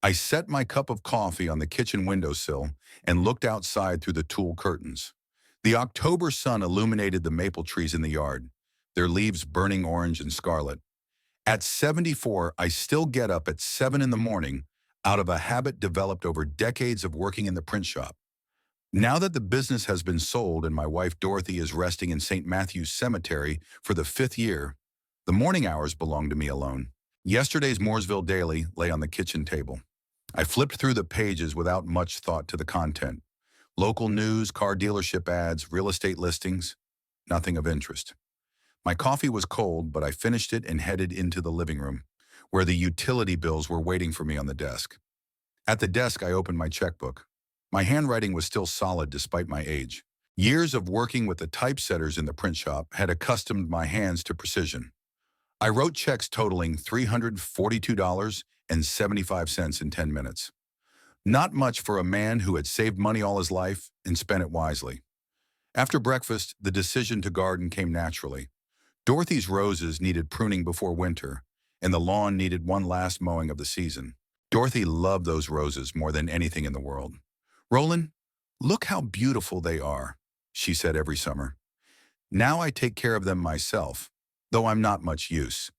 I set my cup of coffee on the kitchen windowsill and looked outside through the tulle curtains. The October sun illuminated the maple trees in the yard, their leaves burning orange and scarlet. At 74, I still get up at 7 in the morning out of a habit developed over decades of working in the print shop. Now that the business has been sold and my wife Dorothy is resting in St. Matthew's Cemetery for the fifth year, the morning hours belong to me alone. Yesterday's Mooresville Daily lay on the kitchen table. I flipped through the pages without much thought to the content. Local news, car dealership ads, real estate listings, nothing of interest. My coffee was cold, but I finished it and headed into the living room, where the utility bills were waiting for me on the desk. At the desk, I opened my checkbook. My handwriting was still solid despite my age. Years of working with the typesetters in the print shop had accustomed my hands to precision. I wrote checks totaling $342.75 in 10 minutes. Not much for a man who had saved money all his life and spent it wisely. After breakfast, the decision to garden came naturally. Dorothy's roses needed pruning before winter, and the lawn needed one last mowing of the season. Dorothy loved those roses more than anything in the world. "Roland, look how beautiful they are," she said every summer. "Now I take care of them myself, though I'm not much use.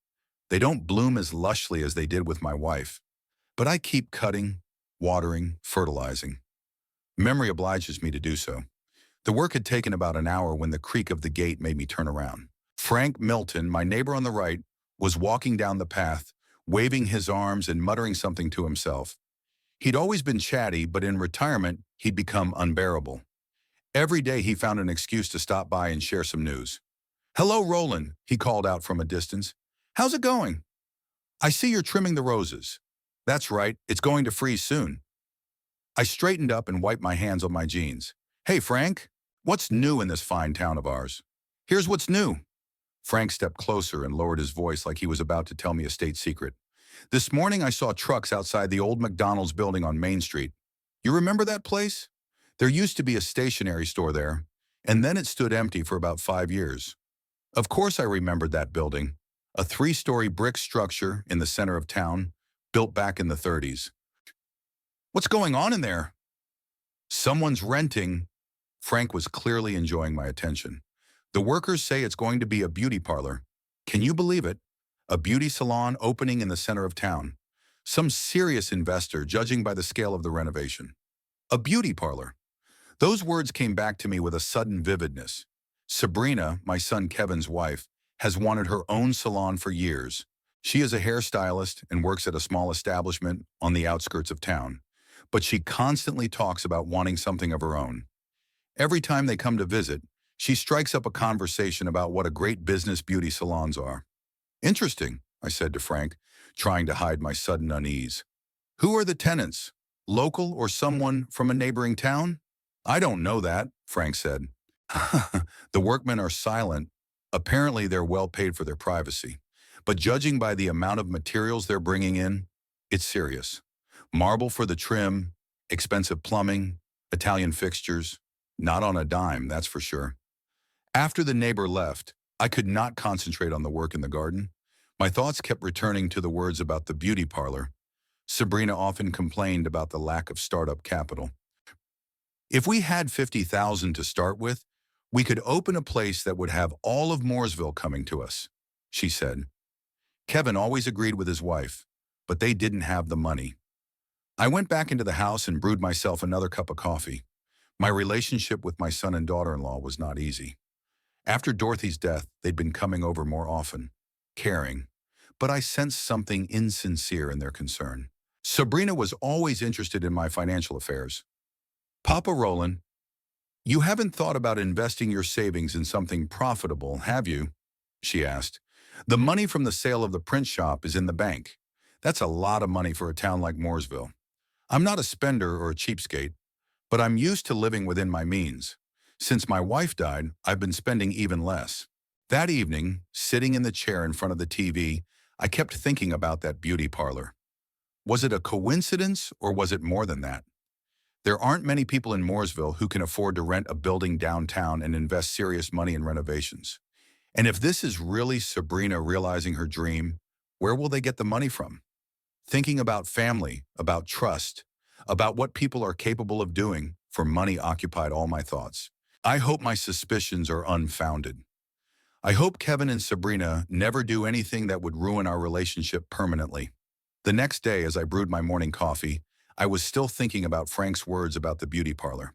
They don't bloom as lushly as they did with my wife, but I keep cutting, watering, fertilizing. Memory obliges me to do so." The work had taken about an hour when the creak of the gate made me turn around. Frank Milton, my neighbor on the right, was walking down the path, waving his arms and muttering something to himself. He'd always been chatty, but in retirement, he'd become unbearable. Every day he found an excuse to stop by and share some news. "Hello, Roland," he called out from a distance. "How's it going?" "I see you're trimming the roses." "That's right, it's going to freeze soon." I straightened up and wiped my hands on my jeans. "Hey, Frank, what's new in this fine town of ours?" "Here's what's new." Frank stepped closer and lowered his voice like he was about to tell me a state secret. "This morning I saw trucks outside the old McDonald's building on Main Street. You remember that place? There used to be a stationery store there, and then it stood empty for about 5 years. Of course I remembered that building, a 3-story brick structure in the center of town, built back in the 30s. "What's going on in there?" "Someone's renting." Frank was clearly enjoying my attention. "The workers say it's going to be a beauty parlor. Can you believe it? A beauty salon opening in the center of town. Some serious investor, judging by the scale of the renovation. A beauty parlor." Those words came back to me with a sudden vividness. Sabrina, my son Kevin's wife, has wanted her own salon for years. She is a hairstylist and works at a small establishment on the outskirts of town. But she constantly talks about wanting something of her own. Every time they come to visit, she strikes up a conversation about what a great business beauty salons are. "Interesting," I said to Frank, trying to hide my sudden unease. "Who are the tenants? Local or someone from a neighboring town?" "I don't know that," Frank said. "The workmen are silent. Apparently they're well paid for their privacy. But judging by the amount of materials they're bringing in, it's serious. Marble for the trim, expensive plumbing, Italian fixtures. Not on a dime, that's for sure." After the neighbor left, I could not concentrate on the work in the garden. My thoughts kept returning to the words about the beauty parlor. Sabrina often complained about the lack of startup capital. "If we had 50,000 to start with, we could open a place that would have all of Mooresville coming to us," she said. Kevin always agreed with his wife, but they didn't have the money. I went back into the house and brewed myself another cup of coffee. My relationship with my son and daughter-in-law was not easy. After Dorothy's death, they'd been coming over more often, caring, but I sensed something insincere in their concern. Sabrina was always interested in my financial affairs. "Papa Roland, you haven't thought about investing your savings in something profitable, have you?" she asked. "The money from the sale of the print shop is in the bank. That's a lot of money for a town like Mooresville. I'm not a spender or a cheapskate, but I'm used to living within my means. Since my wife died, I've been spending even less." That evening, sitting in the chair in front of the TV, I kept thinking about that beauty parlor. Was it a coincidence or was it more than that? There aren't many people in Mooresville who can afford to rent a building downtown and invest serious money in renovations. And if this is really Sabrina realizing her dream, where will they get the money from? Thinking about family, about trust, about what people are capable of doing for money occupied all my thoughts. I hope my suspicions are unfounded. I hope Kevin and Sabrina never do anything that would ruin our relationship permanently. The next day, as I brewed my morning coffee, I was still thinking about Frank's words about the beauty parlor.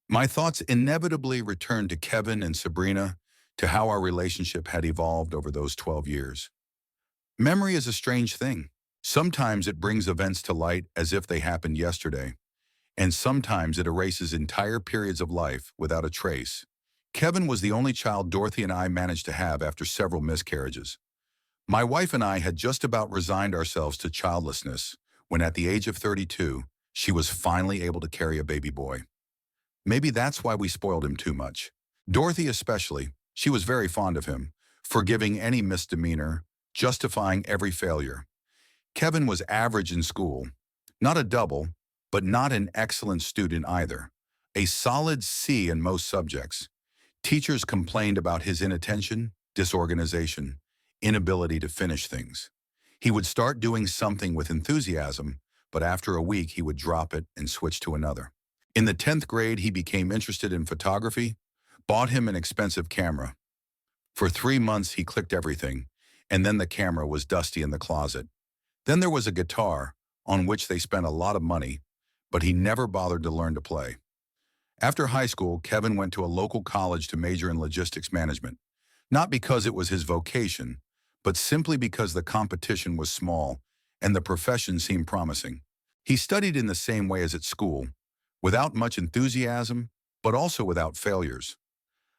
My thoughts inevitably returned to Kevin and Sabrina, to how our relationship had evolved over those 12 years. Memory is a strange thing. Sometimes it brings events to light as if they happened yesterday, and sometimes it erases entire periods of life without a trace. Kevin was the only child Dorothy and I managed to have after several miscarriages. My wife and I had just about resigned ourselves to childlessness when, at the age of 32, she was finally able to carry a baby boy. Maybe that's why we spoiled him too much. Dorothy especially. She was very fond of him, forgiving any misdemeanor, justifying every failure. Kevin was average in school. Not a double, but not an excellent student either. A solid C in most subjects. Teachers complained about his inattention, disorganization, inability to finish things. He would start doing something with enthusiasm, but after a week he would drop it and switch to another. In the 10th grade, he became interested in photography, bought him an expensive camera. For 3 months, he clicked everything, and then the camera was dusty in the closet. Then there was a guitar, on which they spent a lot of money, but he never bothered to learn to play. After high school, Kevin went to a local college to major in logistics management, not because it was his vocation, but simply because the competition was small and the profession seemed promising. He studied in the same way as at school, without much enthusiasm, but also without failures.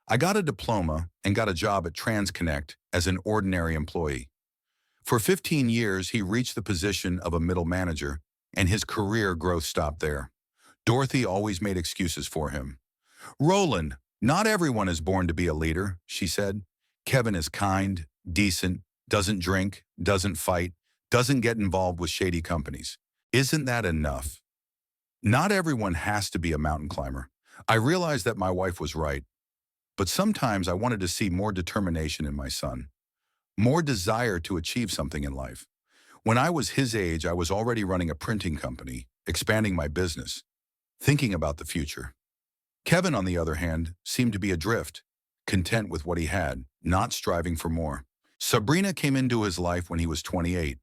I got a diploma and got a job at TransConnect as an ordinary employee. For 15 years, he reached the position of a middle manager, and his career growth stopped there. Dorothy always made excuses for him. "Roland, not everyone is born to be a leader," she said. "Kevin is kind, decent, doesn't drink, doesn't fight, doesn't get involved with shady companies. Isn't that enough? Not everyone has to be a mountain climber." I realized that my wife was right, but sometimes I wanted to see more determination in my son, more desire to achieve something in life. When I was his age, I was already running a printing company, expanding my business, thinking about the future. Kevin, on the other hand, seemed to be adrift, content with what he had, not striving for more. Sabrina came into his life when he was 28.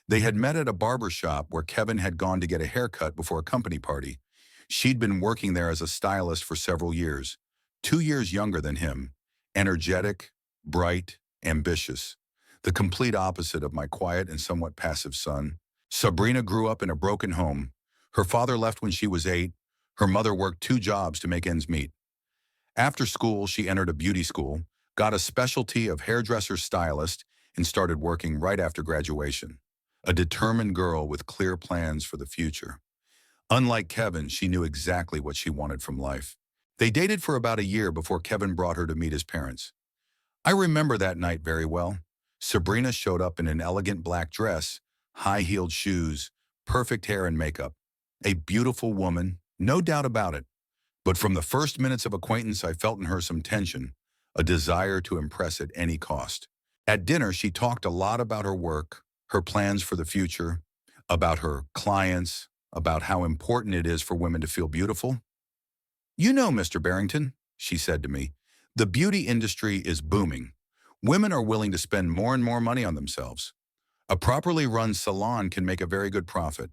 They had met at a barber shop where Kevin had gone to get a haircut before a company party. She'd been working there as a stylist for several years, 2 years younger than him, energetic, bright, ambitious, the complete opposite of my quiet and somewhat passive son. Sabrina grew up in a broken home. Her father left when she was 8. Her mother worked 2 jobs to make ends meet. After school, she entered a beauty school, got a specialty of hairdresser stylist, and started working right after graduation. A determined girl with clear plans for the future. Unlike Kevin, she knew exactly what she wanted from life. They dated for about a year before Kevin brought her to meet his parents. I remember that night very well. Sabrina showed up in an elegant black dress, high-heeled shoes, perfect hair and makeup. A beautiful woman, no doubt about it. But from the first minutes of acquaintance, I felt in her some tension, a desire to impress at any cost. At dinner, she talked a lot about her work, her plans for the future, about her clients, about how important it is for women to feel beautiful. "You know, Mr. Barrington," she said to me, "the beauty industry is booming. Women are willing to spend more and more money on themselves. A properly run salon can make a very good profit."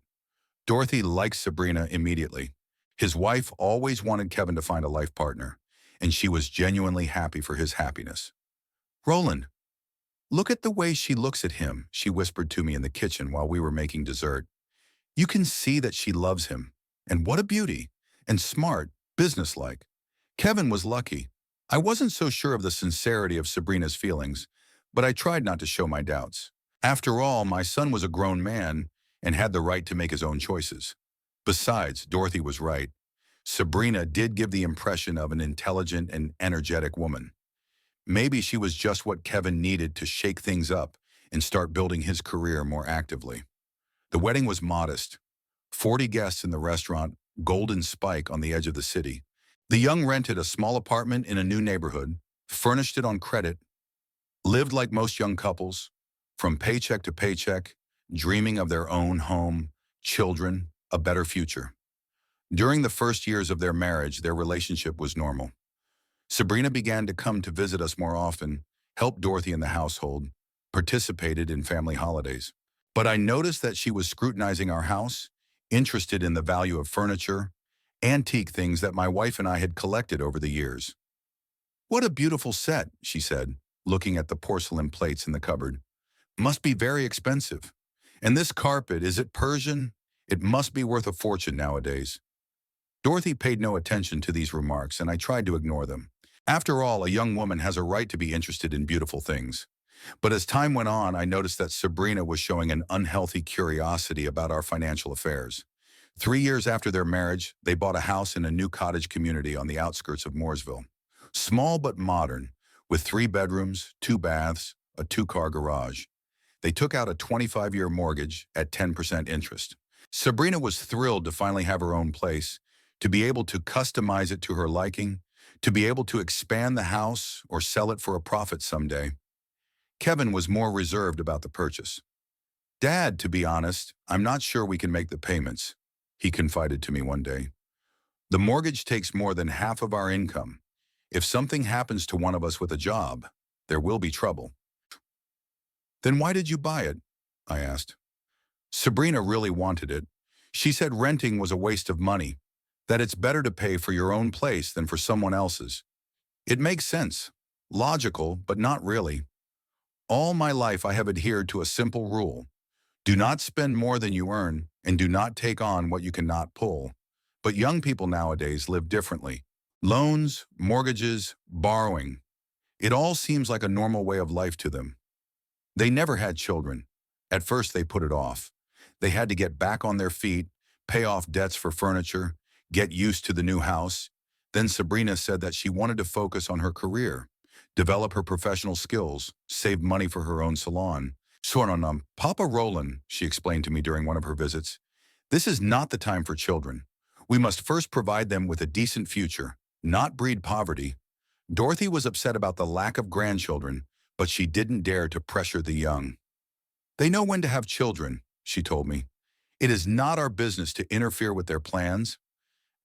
Dorothy liked Sabrina immediately. His wife always wanted Kevin to find a life partner, and she was genuinely happy for his happiness. "Roland, look at the way she looks at him," she whispered to me in the kitchen while we were making dessert. "You can see that she loves him. And what a beauty. And smart, businesslike." Kevin was lucky. I wasn't so sure of the sincerity of Sabrina's feelings, but I tried not to show my doubts. After all, my son was a grown man and had the right to make his own choices. Besides, Dorothy was right. Sabrina did give the impression of an intelligent and energetic woman. Maybe she was just what Kevin needed to shake things up and start building his career more actively. The wedding was modest. 40 guests in the restaurant Golden Spike on the edge of the city. The young rented a small apartment in a new neighborhood, furnished it on credit, lived like most young couples, from paycheck to paycheck, dreaming of their own home, children, a better future. During the first years of their marriage, their relationship was normal. Sabrina began to come to visit us more often, helped Dorothy in the household, participated in family holidays. But I noticed that she was scrutinizing our house, interested in the value of furniture, antique things that my wife and I had collected over the years. "What a beautiful set," she said, looking at the porcelain plates in the cupboard. "Must be very expensive. And this carpet, is it Persian? It must be worth a fortune nowadays." Dorothy paid no attention to these remarks, and I tried to ignore them. After all, a young woman has a right to be interested in beautiful things. But as time went on, I noticed that Sabrina was showing an unhealthy curiosity about our financial affairs. 3 years after their marriage, they bought a house in a new cottage community on the outskirts of Mooresville. Small but modern, with 3 bedrooms, 2 baths, a 2-car garage. They took out a 25-year mortgage at 10% interest. Sabrina was thrilled to finally have her own place, to be able to customize it to her liking, to be able to expand the house or sell it for a profit someday. Kevin was more reserved about the purchase. "Dad, to be honest, I'm not sure we can make the payments," he confided to me one day. "The mortgage takes more than half of our income. If something happens to one of us with a job, there will be trouble." "Then why did you buy it?" I asked. Sabrina really wanted it. She said renting was a waste of money, that it's better to pay for your own place than for someone else's. It makes sense. Logical, but not really. All my life I have adhered to a simple rule. Do not spend more than you earn, and do not take on what you cannot pull. But young people nowadays live differently. Loans, mortgages, borrowing. It all seems like a normal way of life to them. They never had children. At first they put it off. They had to get back on their feet, pay off debts for furniture, get used to the new house. Then Sabrina said that she wanted to focus on her career, develop her professional skills, save money for her own salon. Papa Roland, she explained to me during one of her visits, "This is not the time for children. We must first provide them with a decent future, not breed poverty." Dorothy was upset about the lack of grandchildren, but she didn't dare to pressure the young. "They know when to have children," she told me. "It is not our business to interfere with their plans."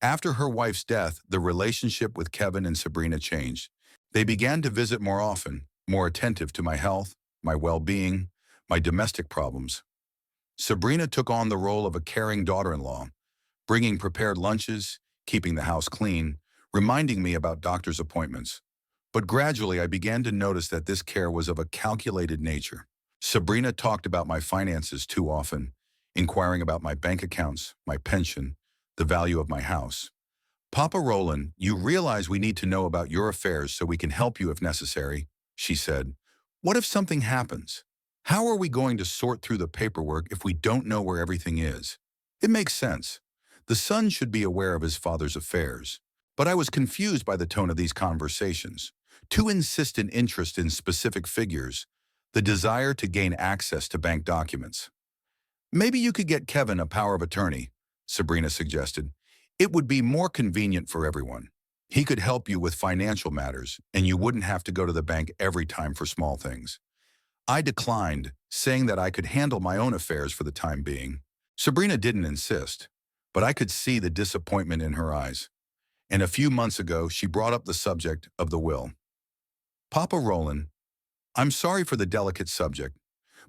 After her wife's death, the relationship with Kevin and Sabrina changed. They began to visit more often, more attentive to my health, my well-being, my domestic problems. Sabrina took on the role of a caring daughter-in-law, bringing prepared lunches, keeping the house clean, reminding me about doctor's appointments. But gradually I began to notice that this care was of a calculated nature. Sabrina talked about my finances too often, inquiring about my bank accounts, my pension, the value of my house. "Papa Roland, you realize we need to know about your affairs so we can help you if necessary," she said. "What if something happens? How are we going to sort through the paperwork if we don't know where everything is?" It makes sense. The son should be aware of his father's affairs. But I was confused by the tone of these conversations. Too insistent interest in specific figures, the desire to gain access to bank documents. "Maybe you could get Kevin a power of attorney," Sabrina suggested. "It would be more convenient for everyone. He could help you with financial matters, and you wouldn't have to go to the bank every time for small things." I declined, saying that I could handle my own affairs for the time being. Sabrina didn't insist, but I could see the disappointment in her eyes. And a few months ago, she brought up the subject of the will. "Papa Roland, I'm sorry for the delicate subject,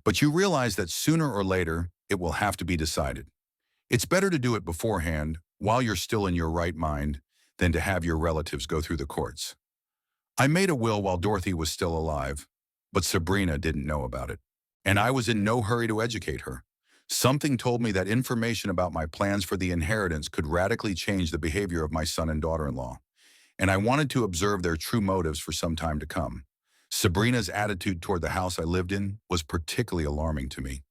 but you realize that sooner or later, it will have to be decided. It's better to do it beforehand, while you're still in your right mind, than to have your relatives go through the courts." I made a will while Dorothy was still alive, but Sabrina didn't know about it. And I was in no hurry to educate her. Something told me that information about my plans for the inheritance could radically change the behavior of my son and daughter-in-law, and I wanted to observe their true motives for some time to come. Sabrina's attitude toward the house I lived in was particularly alarming to me.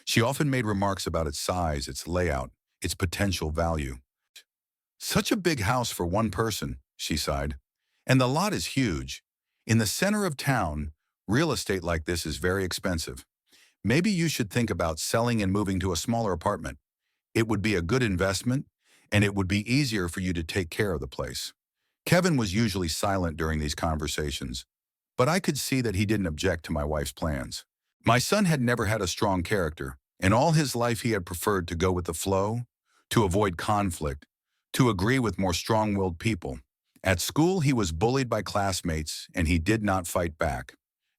She often made remarks about its size, its layout, its potential value. "Such a big house for one person," she sighed. "And the lot is huge. In the center of town, real estate like this is very expensive. Maybe you should think about selling and moving to a smaller apartment. It would be a good investment, and it would be easier for you to take care of the place." Kevin was usually silent during these conversations, but I could see that he didn't object to my wife's plans. My son had never had a strong character, In all his life, he had preferred to go with the flow, to avoid conflict, to agree with more strong-willed people. At school, he was bullied by classmates, and he did not fight back.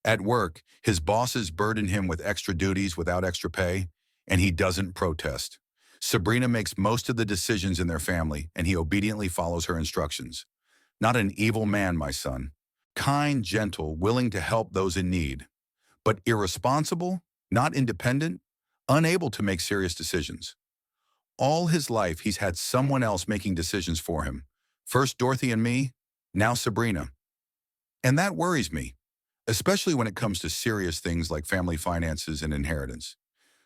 At work, his bosses burden him with extra duties without extra pay, and he doesn't protest. Sabrina makes most of the decisions in their family, and he obediently follows her instructions. Not an evil man, my son. Kind, gentle, willing to help those in need. But irresponsible, not independent, unable to make serious decisions. All his life, he's had someone else making decisions for him. First Dorothy and me, now Sabrina. And that worries me, especially when it comes to serious things like family finances and inheritance.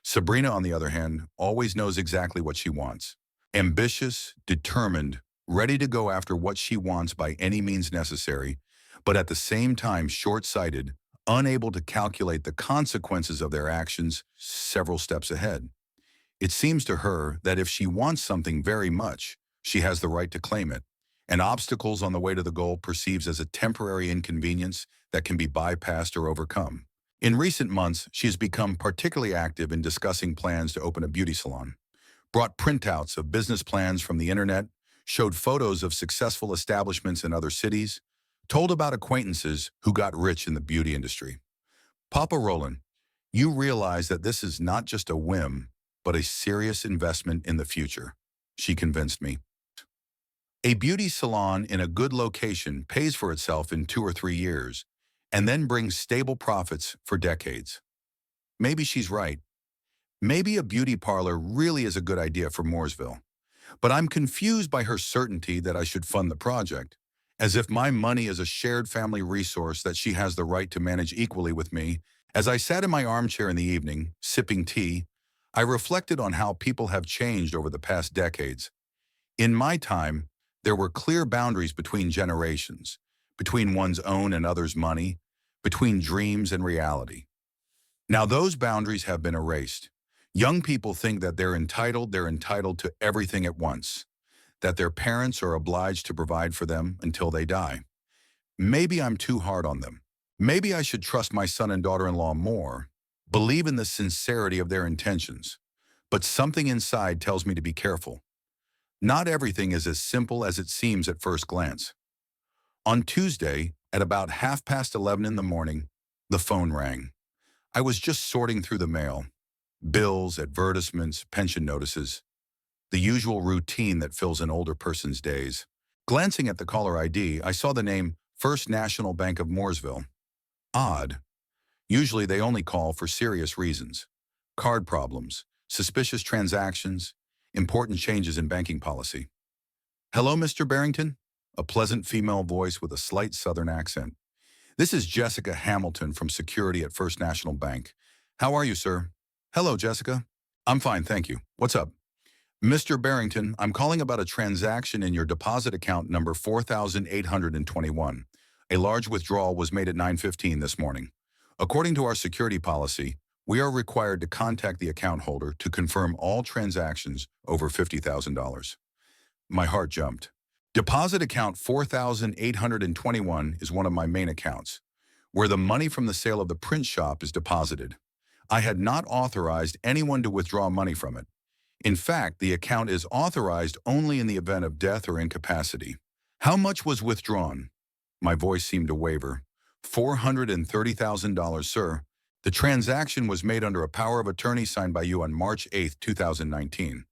Sabrina, on the other hand, always knows exactly what she wants. Ambitious, determined, ready to go after what she wants by any means necessary, but at the same time short-sighted, unable to calculate the consequences of their actions several steps ahead. It seems to her that if she wants something very much, she has the right to claim it, and obstacles on the way to the goal perceives as a temporary inconvenience that can be bypassed or overcome. In recent months, she has become particularly active in discussing plans to open a beauty salon, brought printouts of business plans from the internet, showed photos of successful establishments in other cities, told about acquaintances who got rich in the beauty industry. Papa Roland, you realize that this is not just a whim, but a serious investment in the future, she convinced me. A beauty salon in a good location pays for itself in 2 or 3 years, and then brings stable profits for decades. Maybe she's right. Maybe a beauty parlor really is a good idea for Mooresville. But I'm confused by her certainty that I should fund the project, as if my money is a shared family resource that she has the right to manage equally with me. As I sat in my armchair in the evening, sipping tea, I reflected on how people have changed over the past decades. In my time, there were clear boundaries between generations, between one's own and others' money, between dreams and reality. Now those boundaries have been erased. Young people think that they're entitled to everything at once, that their parents are obliged to provide for them until they die. Maybe I'm too hard on them. Maybe I should trust my son and daughter-in-law more, believe in the sincerity of their intentions. But something inside tells me to be careful. Not everything is as simple as it seems at first glance. On Tuesday, at about 11:30 in the morning, the phone rang. I was just sorting through the mail. Bills, advertisements, pension notices. The usual routine that fills an older person's days. Glancing at the caller ID, I saw the name First National Bank of Mooresville. Odd. Usually they only call for serious reasons. Card problems, suspicious transactions, important changes in banking policy. Hello, Mr. Barrington? A pleasant female voice with a slight southern accent. This is Jessica Hamilton from Security at First National Bank. How are you, sir? Hello, Jessica. I'm fine, thank you. What's up? Mr. Barrington, I'm calling about a transaction in your deposit account number 4821. A large withdrawal was made at 9:15 this morning. According to our security policy, we are required to contact the account holder to confirm all transactions over $50,000. My heart jumped. Deposit account 4821 is one of my main accounts, where the money from the sale of the print shop is deposited. I had not authorized anyone to withdraw money from it. In fact, the account is authorized only in the event of death or incapacity. How much was withdrawn? My voice seemed to waver. $430,000, sir. The transaction was made under a power of attorney signed by you on March 8, 2019.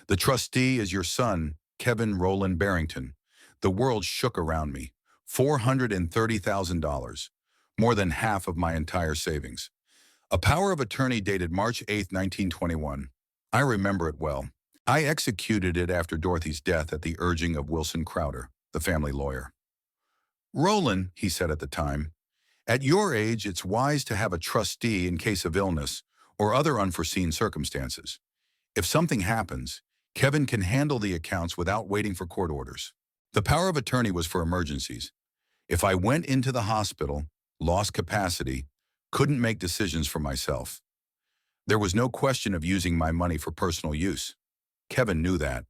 The trustee is your son, Kevin Roland Barrington. The world shook around me. $430,000, more than half of my entire savings. A power of attorney dated March 8, 1921. I remember it well. I executed it after Dorothy's death at the urging of Wilson Crowder, the family lawyer. Roland, he said at the time, at your age, it's wise to have a trustee in case of illness or other unforeseen circumstances. If something happens, Kevin can handle the accounts without waiting for court orders. The power of attorney was for emergencies. If I went into the hospital, lost capacity, couldn't make decisions for myself. There was no question of using my money for personal use. Kevin knew that.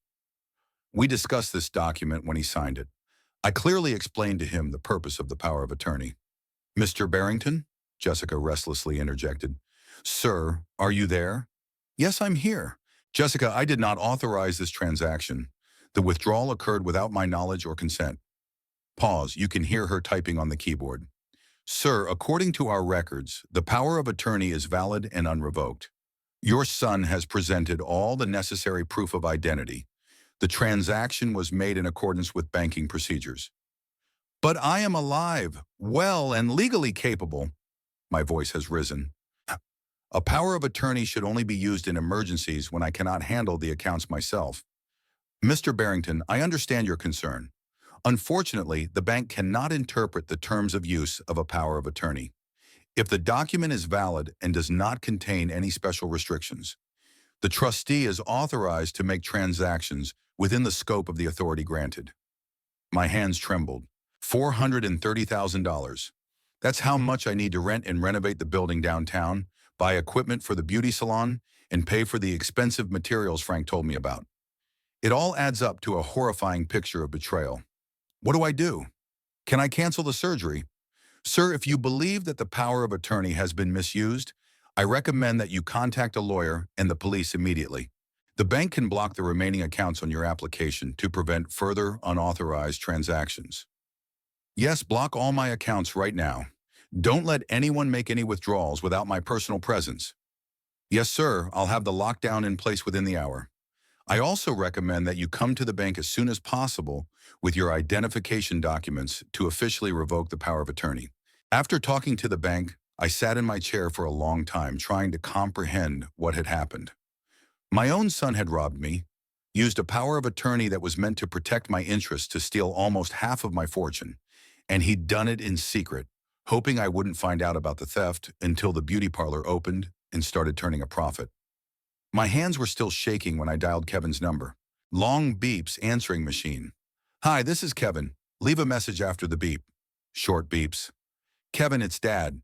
We discussed this document when he signed it. I clearly explained to him the purpose of the power of attorney. Mr. Barrington? Jessica restlessly interjected. Sir, are you there? Yes, I'm here. Jessica, I did not authorize this transaction. The withdrawal occurred without my knowledge or consent. Pause. You can hear her typing on the keyboard. Sir, according to our records, the power of attorney is valid and unrevoked. Your son has presented all the necessary proof of identity. The transaction was made in accordance with banking procedures. But I am alive, well, and legally capable. My voice has risen. A power of attorney should only be used in emergencies when I cannot handle the accounts myself. Mr. Barrington, I understand your concern. Unfortunately, the bank cannot interpret the terms of use of a power of attorney. If the document is valid and does not contain any special restrictions, the trustee is authorized to make transactions within the scope of the authority granted. My hands trembled. $430,000. That's how much I need to rent and renovate the building downtown, buy equipment for the beauty salon, and pay for the expensive materials Frank told me about. It all adds up to a horrifying picture of betrayal. What do I do? Can I cancel the surgery? Sir, if you believe that the power of attorney has been misused, I recommend that you contact a lawyer and the police immediately. The bank can block the remaining accounts on your application to prevent further unauthorized transactions. Yes, block all my accounts right now. Don't let anyone make any withdrawals without my personal presence. Yes, sir, I'll have the lockdown in place within the hour. I also recommend that you come to the bank as soon as possible with your identification documents to officially revoke the power of attorney. After talking to the bank, I sat in my chair for a long time trying to comprehend what had happened. My own son had robbed me, used a power of attorney that was meant to protect my interests to steal almost half of my fortune, and he'd done it in secret, hoping I wouldn't find out about the theft until the beauty parlor opened and started turning a profit. My hands were still shaking when I dialed Kevin's number. Long beeps, answering machine. Hi, this is Kevin. Leave a message after the beep. Short beeps. Kevin, it's Dad.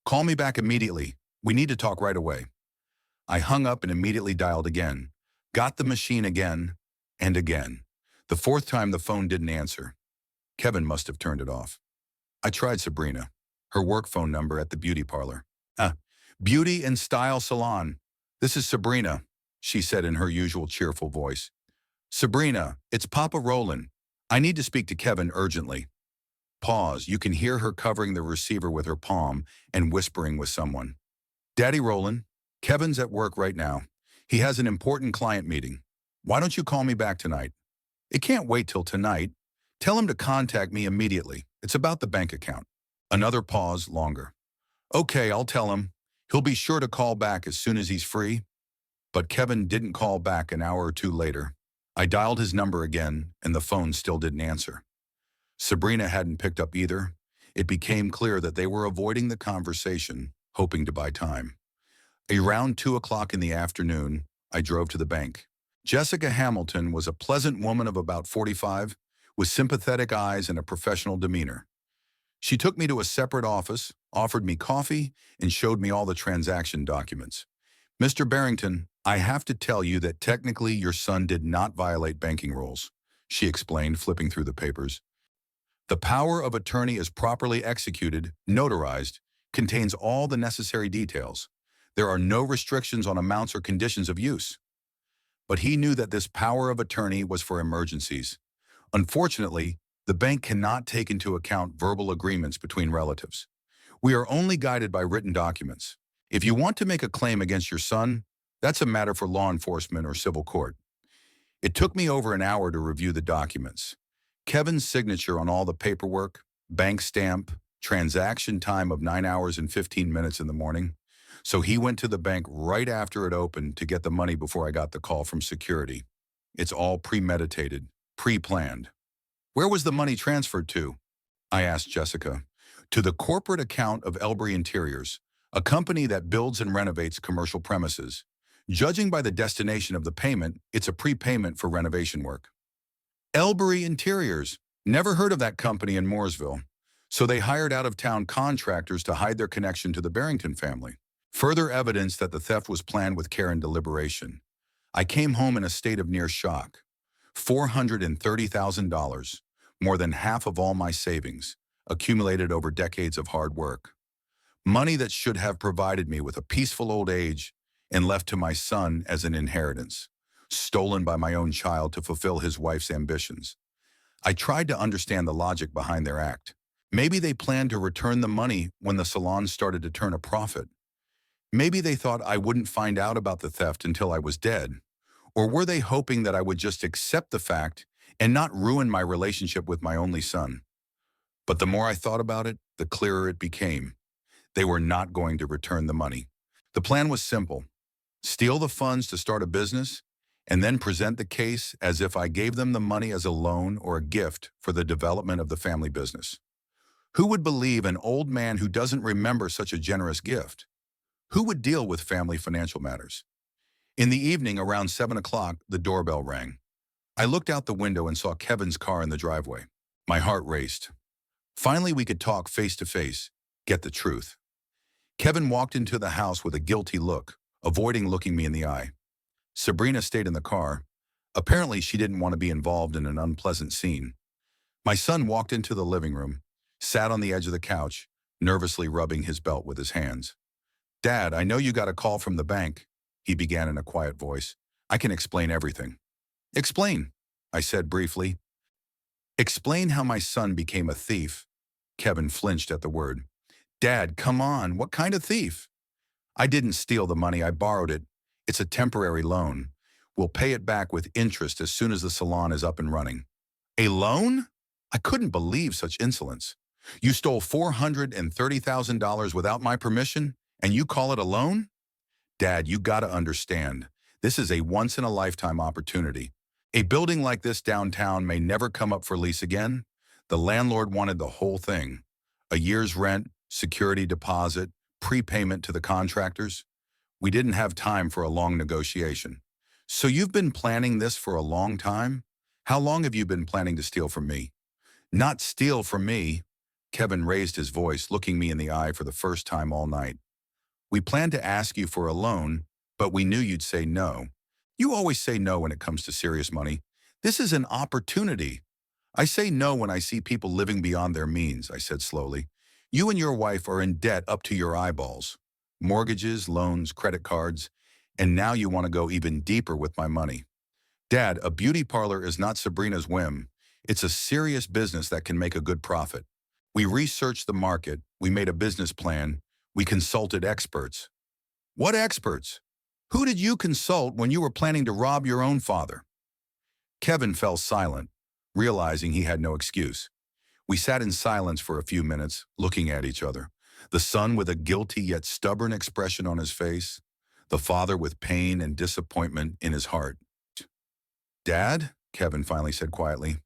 Call me back immediately. We need to talk right away. I hung up and immediately dialed again. Got the machine again and again. The fourth time the phone didn't answer. Kevin must have turned it off. I tried Sabrina, her work phone number at the beauty parlor. Beauty and Style Salon. This is Sabrina, she said in her usual cheerful voice. Sabrina, it's Papa Roland. I need to speak to Kevin urgently. Pause. You can hear her covering the receiver with her palm and whispering with someone. Daddy Roland, Kevin's at work right now. He has an important client meeting. Why don't you call me back tonight? It can't wait till tonight. Tell him to contact me immediately. It's about the bank account. Another pause, longer. Okay, I'll tell him. He'll be sure to call back as soon as he's free. But Kevin didn't call back an hour or two later. I dialed his number again, and the phone still didn't answer. Sabrina hadn't picked up either. It became clear that they were avoiding the conversation, hoping to buy time. Around 2 o'clock in the afternoon, I drove to the bank. Jessica Hamilton was a pleasant woman of about 45, with sympathetic eyes and a professional demeanor. She took me to a separate office, offered me coffee, and showed me all the transaction documents. Mr. Barrington, I have to tell you that technically your son did not violate banking rules, she explained, flipping through the papers. The power of attorney is properly executed, notarized, contains all the necessary details. There are no restrictions on amounts or conditions of use. But he knew that this power of attorney was for emergencies. Unfortunately, the bank cannot take into account verbal agreements between relatives. We are only guided by written documents. If you want to make a claim against your son, that's a matter for law enforcement or civil court. It took me over an hour to review the documents. Kevin's signature on all the paperwork, bank stamp, transaction time of 9 hours and 15 minutes in the morning. So he went to the bank right after it opened to get the money before I got the call from security. It's all premeditated, pre-planned. Where was the money transferred to? I asked Jessica. To the corporate account of Elbury Interiors, a company that builds and renovates commercial premises. Judging by the destination of the payment, it's a prepayment for renovation work. Elbury Interiors. Never heard of that company in Mooresville. So they hired out-of-town contractors to hide their connection to the Barrington family. Further evidence that the theft was planned with care and deliberation. I came home in a state of near shock. $430,000, more than half of all my savings, accumulated over decades of hard work. Money that should have provided me with a peaceful old age and left to my son as an inheritance, stolen by my own child to fulfill his wife's ambitions. I tried to understand the logic behind their act. Maybe they planned to return the money when the salon started to turn a profit. Maybe they thought I wouldn't find out about the theft until I was dead. Or were they hoping that I would just accept the fact and not ruin my relationship with my only son? But the more I thought about it, the clearer it became. They were not going to return the money. The plan was simple: steal the funds to start a business, and then present the case as if I gave them the money as a loan or a gift for the development of the family business. Who would believe an old man who doesn't remember such a generous gift? Who would deal with family financial matters? In the evening, around 7 o'clock, the doorbell rang. I looked out the window and saw Kevin's car in the driveway. My heart raced. Finally, we could talk face to face, get the truth. Kevin walked into the house with a guilty look, avoiding looking me in the eye. Sabrina stayed in the car. Apparently, she didn't want to be involved in an unpleasant scene. My son walked into the living room, sat on the edge of the couch, nervously rubbing his belt with his hands. "Dad, I know you got a call from the bank," he began in a quiet voice. "I can explain everything." "Explain," I said briefly. "Explain how my son became a thief." Kevin flinched at the word. "Dad, come on, what kind of thief?" "I didn't steal the money, I borrowed it. It's a temporary loan. We'll pay it back with interest as soon as the salon is up and running." "A loan?" I couldn't believe such insolence. "You stole $430,000 without my permission, and you call it a loan?" "Dad, you gotta understand. This is a once-in-a-lifetime opportunity. A building like this downtown may never come up for lease again. The landlord wanted the whole thing. A year's rent, security deposit, prepayment to the contractors. We didn't have time for a long negotiation." "So you've been planning this for a long time? How long have you been planning to steal from me?" "Not steal from me." Kevin raised his voice, looking me in the eye for the first time all night. "We planned to ask you for a loan, but we knew you'd say no. You always say no when it comes to serious money. This is an opportunity." "I say no when I see people living beyond their means," I said slowly. "You and your wife are in debt up to your eyeballs. Mortgages, loans, credit cards, and now you want to go even deeper with my money. Dad, a beauty parlor is not Sabrina's whim. It's a serious business that can make a good profit. We researched the market, we made a business plan, we consulted experts." "What experts? Who did you consult when you were planning to rob your own father?" Kevin fell silent, realizing he had no excuse. We sat in silence for a few minutes, looking at each other. The son with a guilty yet stubborn expression on his face, the father with pain and disappointment in his heart. "Dad," Kevin finally said quietly,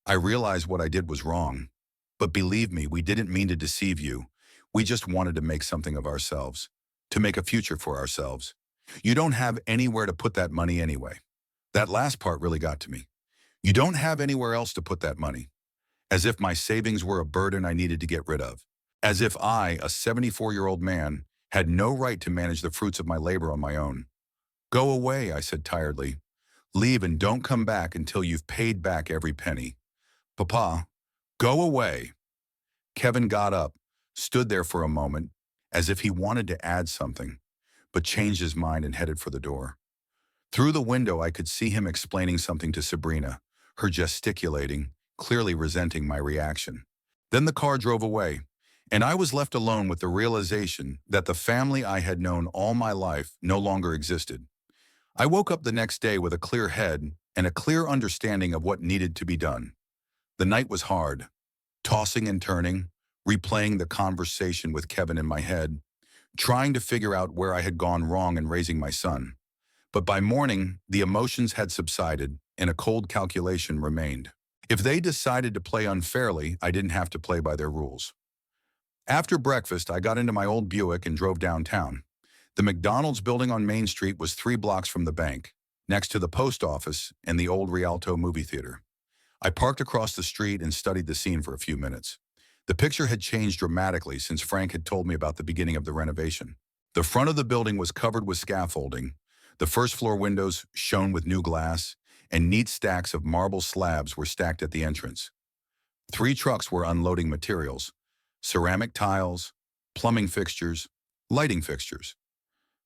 "I realize what I did was wrong. But believe me, we didn't mean to deceive you. We just wanted to make something of ourselves, to make a future for ourselves. You don't have anywhere to put that money anyway." That last part really got to me. You don't have anywhere else to put that money. As if my savings were a burden I needed to get rid of. As if I, a 74-year-old man, had no right to manage the fruits of my labor on my own. "Go away," I said tiredly. "Leave and don't come back until you've paid back every penny. Papa, go away." Kevin got up, stood there for a moment, as if he wanted to add something, but changed his mind and headed for the door. Through the window, I could see him explaining something to Sabrina, her gesticulating, clearly resenting my reaction. Then the car drove away, and I was left alone with the realization that the family I had known all my life no longer existed. I woke up the next day with a clear head and a clear understanding of what needed to be done. The night was hard, tossing and turning, replaying the conversation with Kevin in my head, trying to figure out where I had gone wrong in raising my son. But by morning, the emotions had subsided and a cold calculation remained. If they decided to play unfairly, I didn't have to play by their rules. After breakfast, I got into my old Buick and drove downtown. The McDonald's building on Main Street was 3 blocks from the bank, next to the post office and the old Rialto movie theater. I parked across the street and studied the scene for a few minutes. The picture had changed dramatically since Frank had told me about the beginning of the renovation. The front of the building was covered with scaffolding. The first floor windows shone with new glass, and neat stacks of marble slabs were stacked at the entrance. 3 trucks were unloading materials: ceramic tiles, plumbing fixtures, lighting fixtures.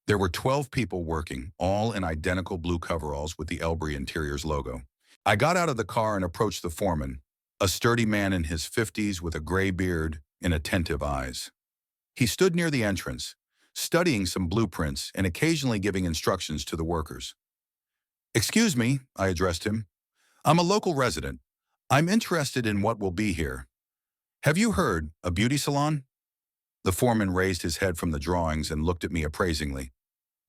There were 12 people working, all in identical blue coveralls with the Elbury Interiors logo. I got out of the car and approached the foreman, a sturdy man in his 50s with a gray beard and attentive eyes. He stood near the entrance, studying some blueprints and occasionally giving instructions to the workers. "Excuse me," I addressed him. "I'm a local resident. I'm interested in what will be here. Have you heard a beauty salon?" The foreman raised his head from the drawings and looked at me appraisingly.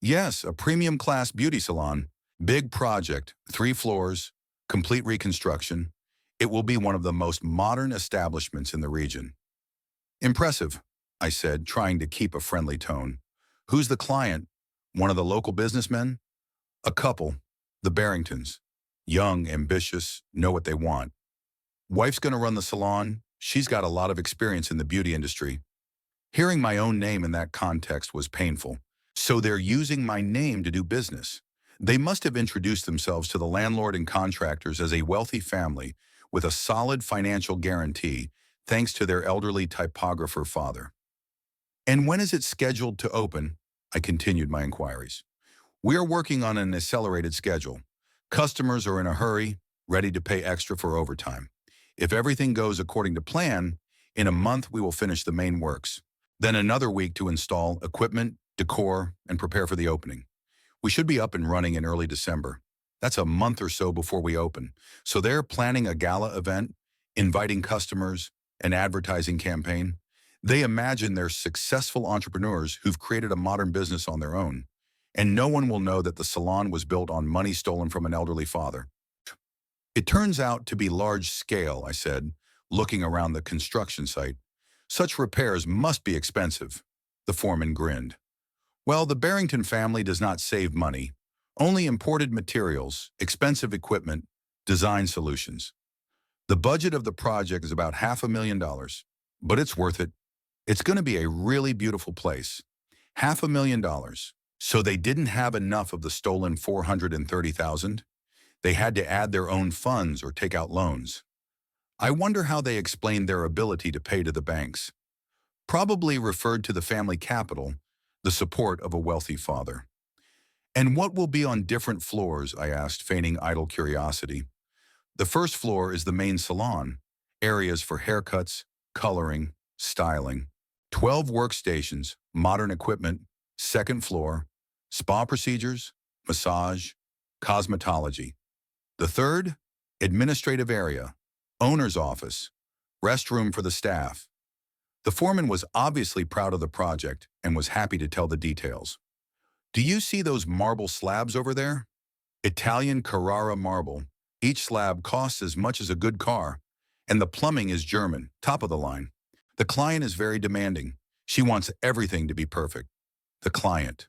"Yes, a premium class beauty salon. Big project, 3 floors, complete reconstruction. It will be one of the most modern establishments in the region." "Impressive," I said, trying to keep a friendly tone. "Who's the client? One of the local businessmen?" "A couple, the Barringtons. Young, ambitious, know what they want. Wife's going to run the salon. She's got a lot of experience in the beauty industry." Hearing my own name in that context was painful. So they're using my name to do business. They must have introduced themselves to the landlord and contractors as a wealthy family with a solid financial guarantee, thanks to their elderly typographer father. "And when is it scheduled to open?" I continued my inquiries. "We are working on an accelerated schedule. Customers are in a hurry, ready to pay extra for overtime. If everything goes according to plan, in a month we will finish the main works. Then another week to install equipment, decor, and prepare for the opening. We should be up and running in early December. That's a month or so before we open. So they're planning a gala event, inviting customers, an advertising campaign. They imagine they're successful entrepreneurs who've created a modern business on their own. And no one will know that the salon was built on money stolen from an elderly father." "It turns out to be large scale," I said, looking around the construction site. "Such repairs must be expensive." The foreman grinned. "Well, the Barrington family does not save money. Only imported materials, expensive equipment, design solutions. The budget of the project is about $500,000, but it's worth it. It's going to be a really beautiful place. $500,000. So they didn't have enough of the stolen 430,000. They had to add their own funds or take out loans. I wonder how they explained their ability to pay to the banks. Probably referred to the family capital, the support of a wealthy father." "And what will be on different floors?" I asked, feigning idle curiosity. "The first floor is the main salon, areas for haircuts, coloring, styling. 12 workstations, modern equipment. Second floor, spa procedures, massage, cosmetology. The third, administrative area, owner's office, restroom for the staff." The foreman was obviously proud of the project and was happy to tell the details. "Do you see those marble slabs over there? Italian Carrara marble. Each slab costs as much as a good car, and the plumbing is German, top of the line. The client is very demanding. She wants everything to be perfect." The client.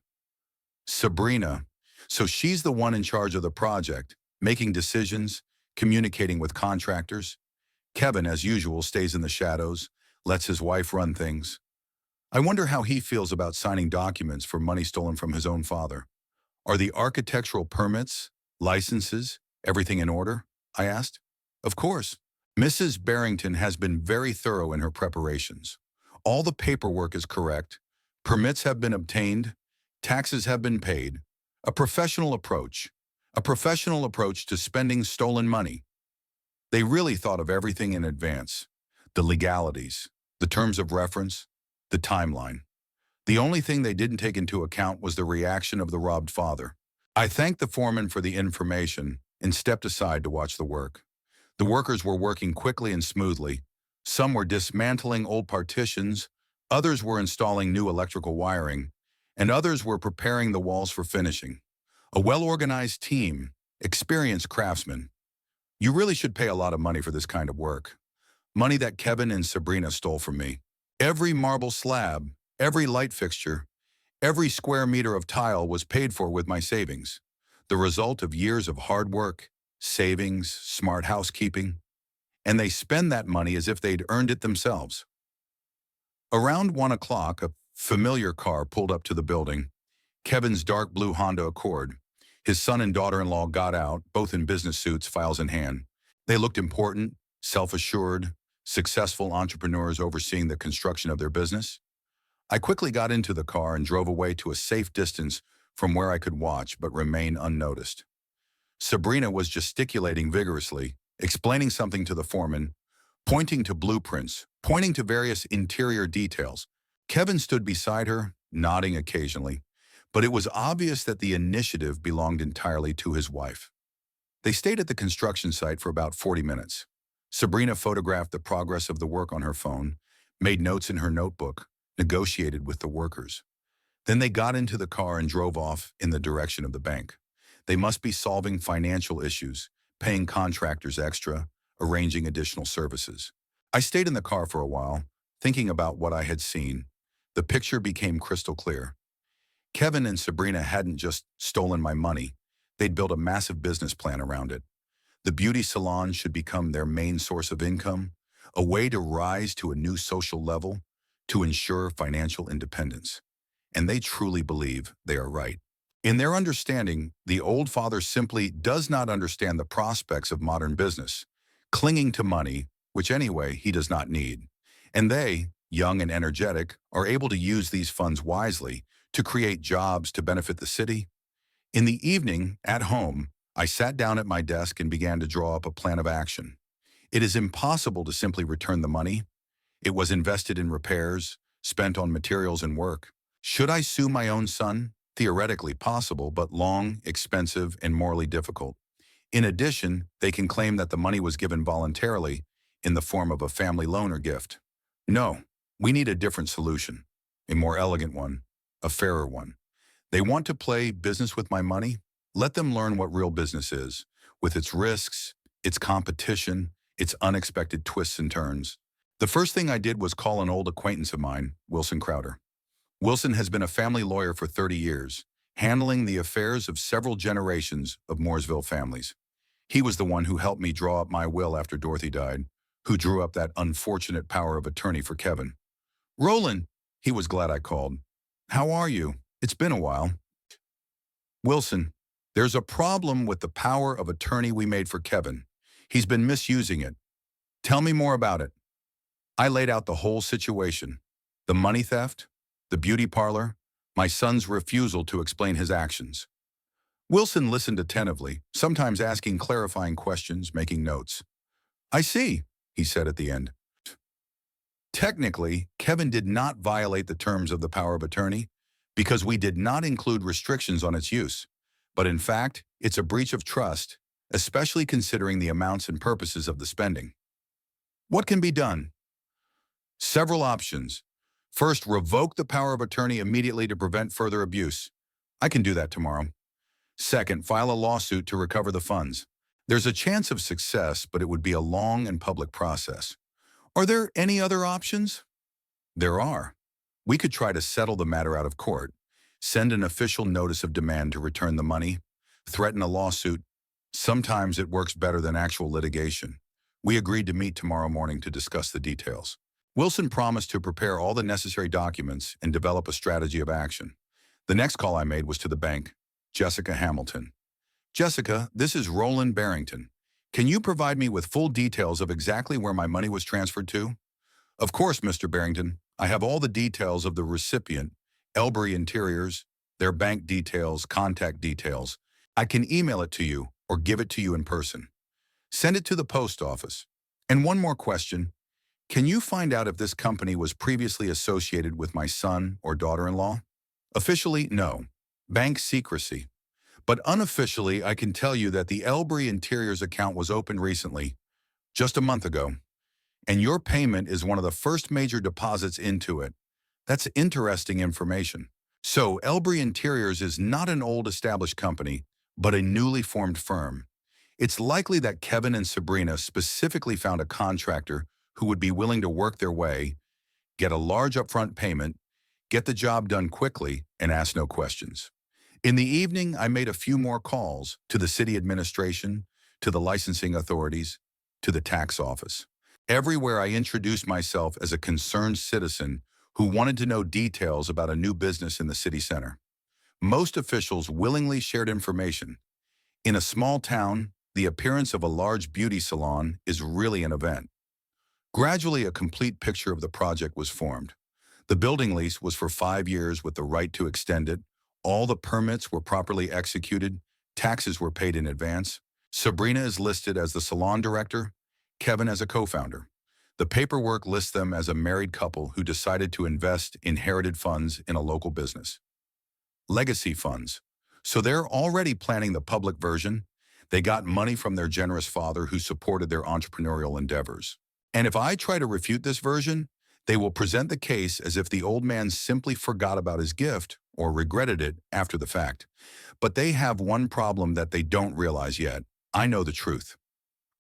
Sabrina. So she's the one in charge of the project, making decisions, communicating with contractors. Kevin, as usual, stays in the shadows, lets his wife run things. I wonder how he feels about signing documents for money stolen from his own father. "Are the architectural permits, licenses, everything in order?" I asked. "Of course. Mrs. Barrington has been very thorough in her preparations. All the paperwork is correct. Permits have been obtained. Taxes have been paid. A professional approach. A professional approach to spending stolen money. They really thought of everything in advance. The legalities, the terms of reference, the timeline. The only thing they didn't take into account was the reaction of the robbed father." I thanked the foreman for the information and stepped aside to watch the work. The workers were working quickly and smoothly. Some were dismantling old partitions, others were installing new electrical wiring, and others were preparing the walls for finishing. A well-organized team, experienced craftsmen. You really should pay a lot of money for this kind of work. Money that Kevin and Sabrina stole from me. Every marble slab, every light fixture, every square meter of tile was paid for with my savings. The result of years of hard work, savings, smart housekeeping. And they spend that money as if they'd earned it themselves. Around 1 o'clock, a familiar car pulled up to the building. Kevin's dark blue Honda Accord. His son and daughter-in-law got out, both in business suits, files in hand. They looked important, self-assured, successful entrepreneurs overseeing the construction of their business. I quickly got into the car and drove away to a safe distance from where I could watch but remain unnoticed. Sabrina was gesticulating vigorously, explaining something to the foreman, pointing to blueprints, pointing to various interior details. Kevin stood beside her, nodding occasionally, but it was obvious that the initiative belonged entirely to his wife. They stayed at the construction site for about 40 minutes. Sabrina photographed the progress of the work on her phone, made notes in her notebook, negotiated with the workers. Then they got into the car and drove off in the direction of the bank. They must be solving financial issues, paying contractors extra, arranging additional services. I stayed in the car for a while, thinking about what I had seen. The picture became crystal clear. Kevin and Sabrina hadn't just stolen my money. They'd built a massive business plan around it. The beauty salon should become their main source of income, a way to rise to a new social level, to ensure financial independence. And they truly believe they are right. In their understanding, the old father simply does not understand the prospects of modern business, clinging to money, which anyway he does not need. And they, young and energetic, are able to use these funds wisely to create jobs to benefit the city. In the evening, at home, I sat down at my desk and began to draw up a plan of action. It is impossible to simply return the money. It was invested in repairs, spent on materials and work. Should I sue my own son? Theoretically possible, but long, expensive, and morally difficult. In addition, they can claim that the money was given voluntarily in the form of a family loan or gift. No, we need a different solution, a more elegant one, a fairer one. They want to play business with my money? Let them learn what real business is, with its risks, its competition, its unexpected twists and turns. The first thing I did was call an old acquaintance of mine, Wilson Crowder. Wilson has been a family lawyer for 30 years, handling the affairs of several generations of Mooresville families. He was the one who helped me draw up my will after Dorothy died, who drew up that unfortunate power of attorney for Kevin. Roland, he was glad I called. How are you? It's been a while. Wilson, there's a problem with the power of attorney we made for Kevin. He's been misusing it. Tell me more about it. I laid out the whole situation. The money theft, the beauty parlor, my son's refusal to explain his actions. Wilson listened attentively, sometimes asking clarifying questions, making notes. I see, he said at the end. Technically, Kevin did not violate the terms of the power of attorney because we did not include restrictions on its use. But in fact, it's a breach of trust, especially considering the amounts and purposes of the spending. What can be done? Several options. First, revoke the power of attorney immediately to prevent further abuse. I can do that tomorrow. Second, file a lawsuit to recover the funds. There's a chance of success, but it would be a long and public process. Are there any other options? There are. We could try to settle the matter out of court, send an official notice of demand to return the money, threaten a lawsuit. Sometimes it works better than actual litigation. We agreed to meet tomorrow morning to discuss the details. Wilson promised to prepare all the necessary documents and develop a strategy of action. The next call I made was to the bank, Jessica Hamilton. Jessica, this is Roland Barrington. Can you provide me with full details of exactly where my money was transferred to? Of course, Mr. Barrington. I have all the details of the recipient, Elbury Interiors, their bank details, contact details. I can email it to you or give it to you in person. Send it to the post office. And one more question. Can you find out if this company was previously associated with my son or daughter-in-law? Officially, no. Bank secrecy. But unofficially, I can tell you that the Elbury Interiors account was opened recently, just a month ago. And your payment is one of the first major deposits into it. That's interesting information. So, Elbury Interiors is not an old established company, but a newly formed firm. It's likely that Kevin and Sabrina specifically found a contractor who would be willing to work their way, get a large upfront payment, get the job done quickly, and ask no questions. In the evening, I made a few more calls to the city administration, to the licensing authorities, to the tax office. Everywhere I introduced myself as a concerned citizen who wanted to know details about a new business in the city center. Most officials willingly shared information. In a small town, the appearance of a large beauty salon is really an event. Gradually, a complete picture of the project was formed. The building lease was for 5 years with the right to extend it. All the permits were properly executed. Taxes were paid in advance. Sabrina is listed as the salon director, Kevin as a co-founder. The paperwork lists them as a married couple who decided to invest inherited funds in a local business. Legacy funds. So they're already planning the public version. They got money from their generous father who supported their entrepreneurial endeavors. And if I try to refute this version, they will present the case as if the old man simply forgot about his gift or regretted it after the fact. But they have one problem that they don't realize yet. I know the truth.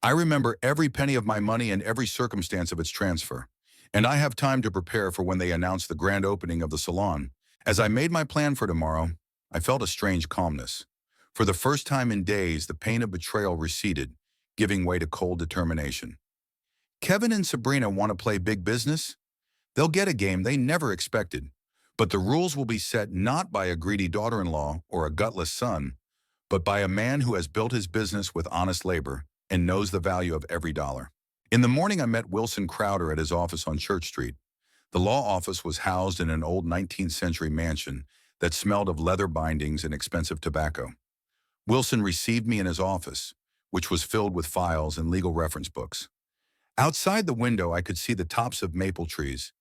I remember every penny of my money and every circumstance of its transfer. And I have time to prepare for when they announce the grand opening of the salon. As I made my plan for tomorrow, I felt a strange calmness. For the first time in days, the pain of betrayal receded, giving way to cold determination. Kevin and Sabrina want to play big business? They'll get a game they never expected. But the rules will be set not by a greedy daughter-in-law or a gutless son, but by a man who has built his business with honest labor and knows the value of every dollar. In the morning, I met Wilson Crowder at his office on Church Street. The law office was housed in an old 19th century mansion that smelled of leather bindings and expensive tobacco. Wilson received me in his office, which was filled with files and legal reference books. Outside the window, I could see the tops of maple trees,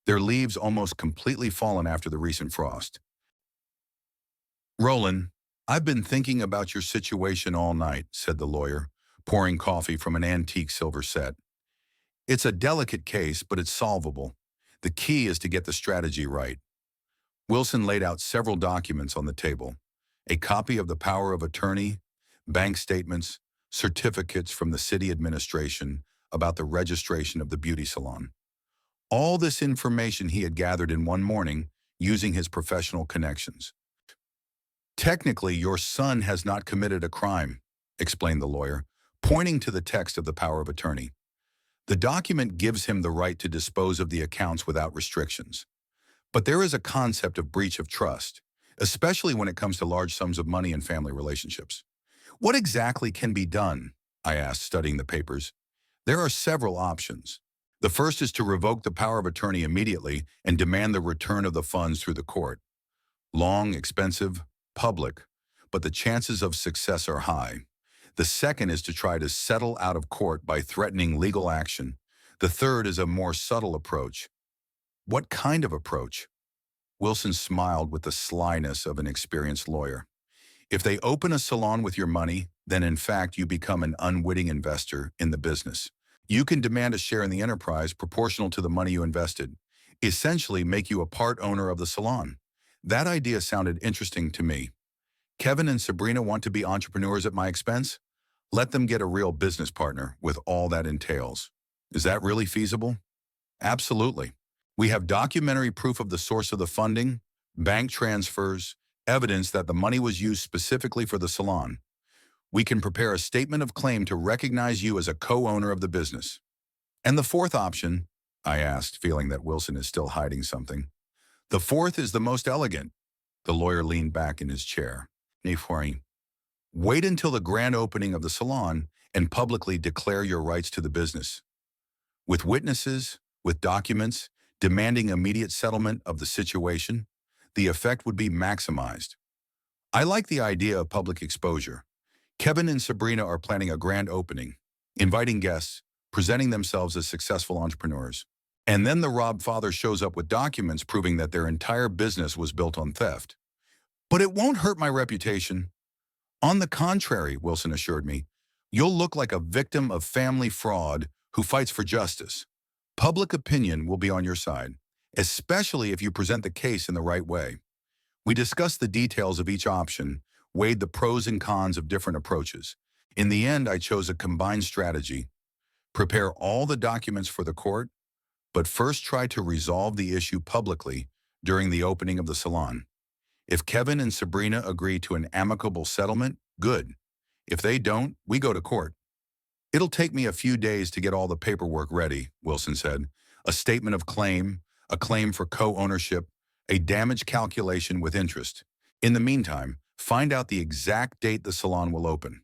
their leaves almost completely fallen after the recent frost. "Roland, I've been thinking about your situation all night," said the lawyer, pouring coffee from an antique silver set. "It's a delicate case, but it's solvable. The key is to get the strategy right." Wilson laid out several documents on the table: a copy of the power of attorney, bank statements, certificates from the city administration about the registration of the beauty salon. All this information he had gathered in one morning using his professional connections. "Technically, your son has not committed a crime," explained the lawyer, pointing to the text of the power of attorney. "The document gives him the right to dispose of the accounts without restrictions. But there is a concept of breach of trust, especially when it comes to large sums of money and family relationships." "What exactly can be done?" I asked, studying the papers. "There are several options. The first is to revoke the power of attorney immediately and demand the return of the funds through the court. Long, expensive, public, but the chances of success are high. The second is to try to settle out of court by threatening legal action. The third is a more subtle approach." "What kind of approach?" Wilson smiled with the slyness of an experienced lawyer. "If they open a salon with your money, then in fact you become an unwitting investor in the business. You can demand a share in the enterprise proportional to the money you invested, essentially make you a part owner of the salon." That idea sounded interesting to me. "Kevin and Sabrina want to be entrepreneurs at my expense? Let them get a real business partner with all that entails." "Is that really feasible?" "Absolutely. We have documentary proof of the source of the funding, bank transfers, evidence that the money was used specifically for the salon. We can prepare a statement of claim to recognize you as a co-owner of the business." "And the fourth option?" I asked, feeling that Wilson is still hiding something. "The fourth is the most elegant." The lawyer leaned back in his chair. "Wait until the grand opening of the salon and publicly declare your rights to the business. With witnesses, with documents, demanding immediate settlement of the situation, the effect would be maximized." I like the idea of public exposure. Kevin and Sabrina are planning a grand opening, inviting guests, presenting themselves as successful entrepreneurs. And then the robbed father shows up with documents proving that their entire business was built on theft. "But it won't hurt my reputation." "On the contrary," Wilson assured me, "you'll look like a victim of family fraud who fights for justice. Public opinion will be on your side, especially if you present the case in the right way." We discussed the details of each option, weighed the pros and cons of different approaches. In the end, I chose a combined strategy: prepare all the documents for the court, but first try to resolve the issue publicly during the opening of the salon. If Kevin and Sabrina agree to an amicable settlement, good. If they don't, we go to court. "It'll take me a few days to get all the paperwork ready," Wilson said. "A statement of claim, a claim for co-ownership, a damage calculation with interest. In the meantime, find out the exact date the salon will open."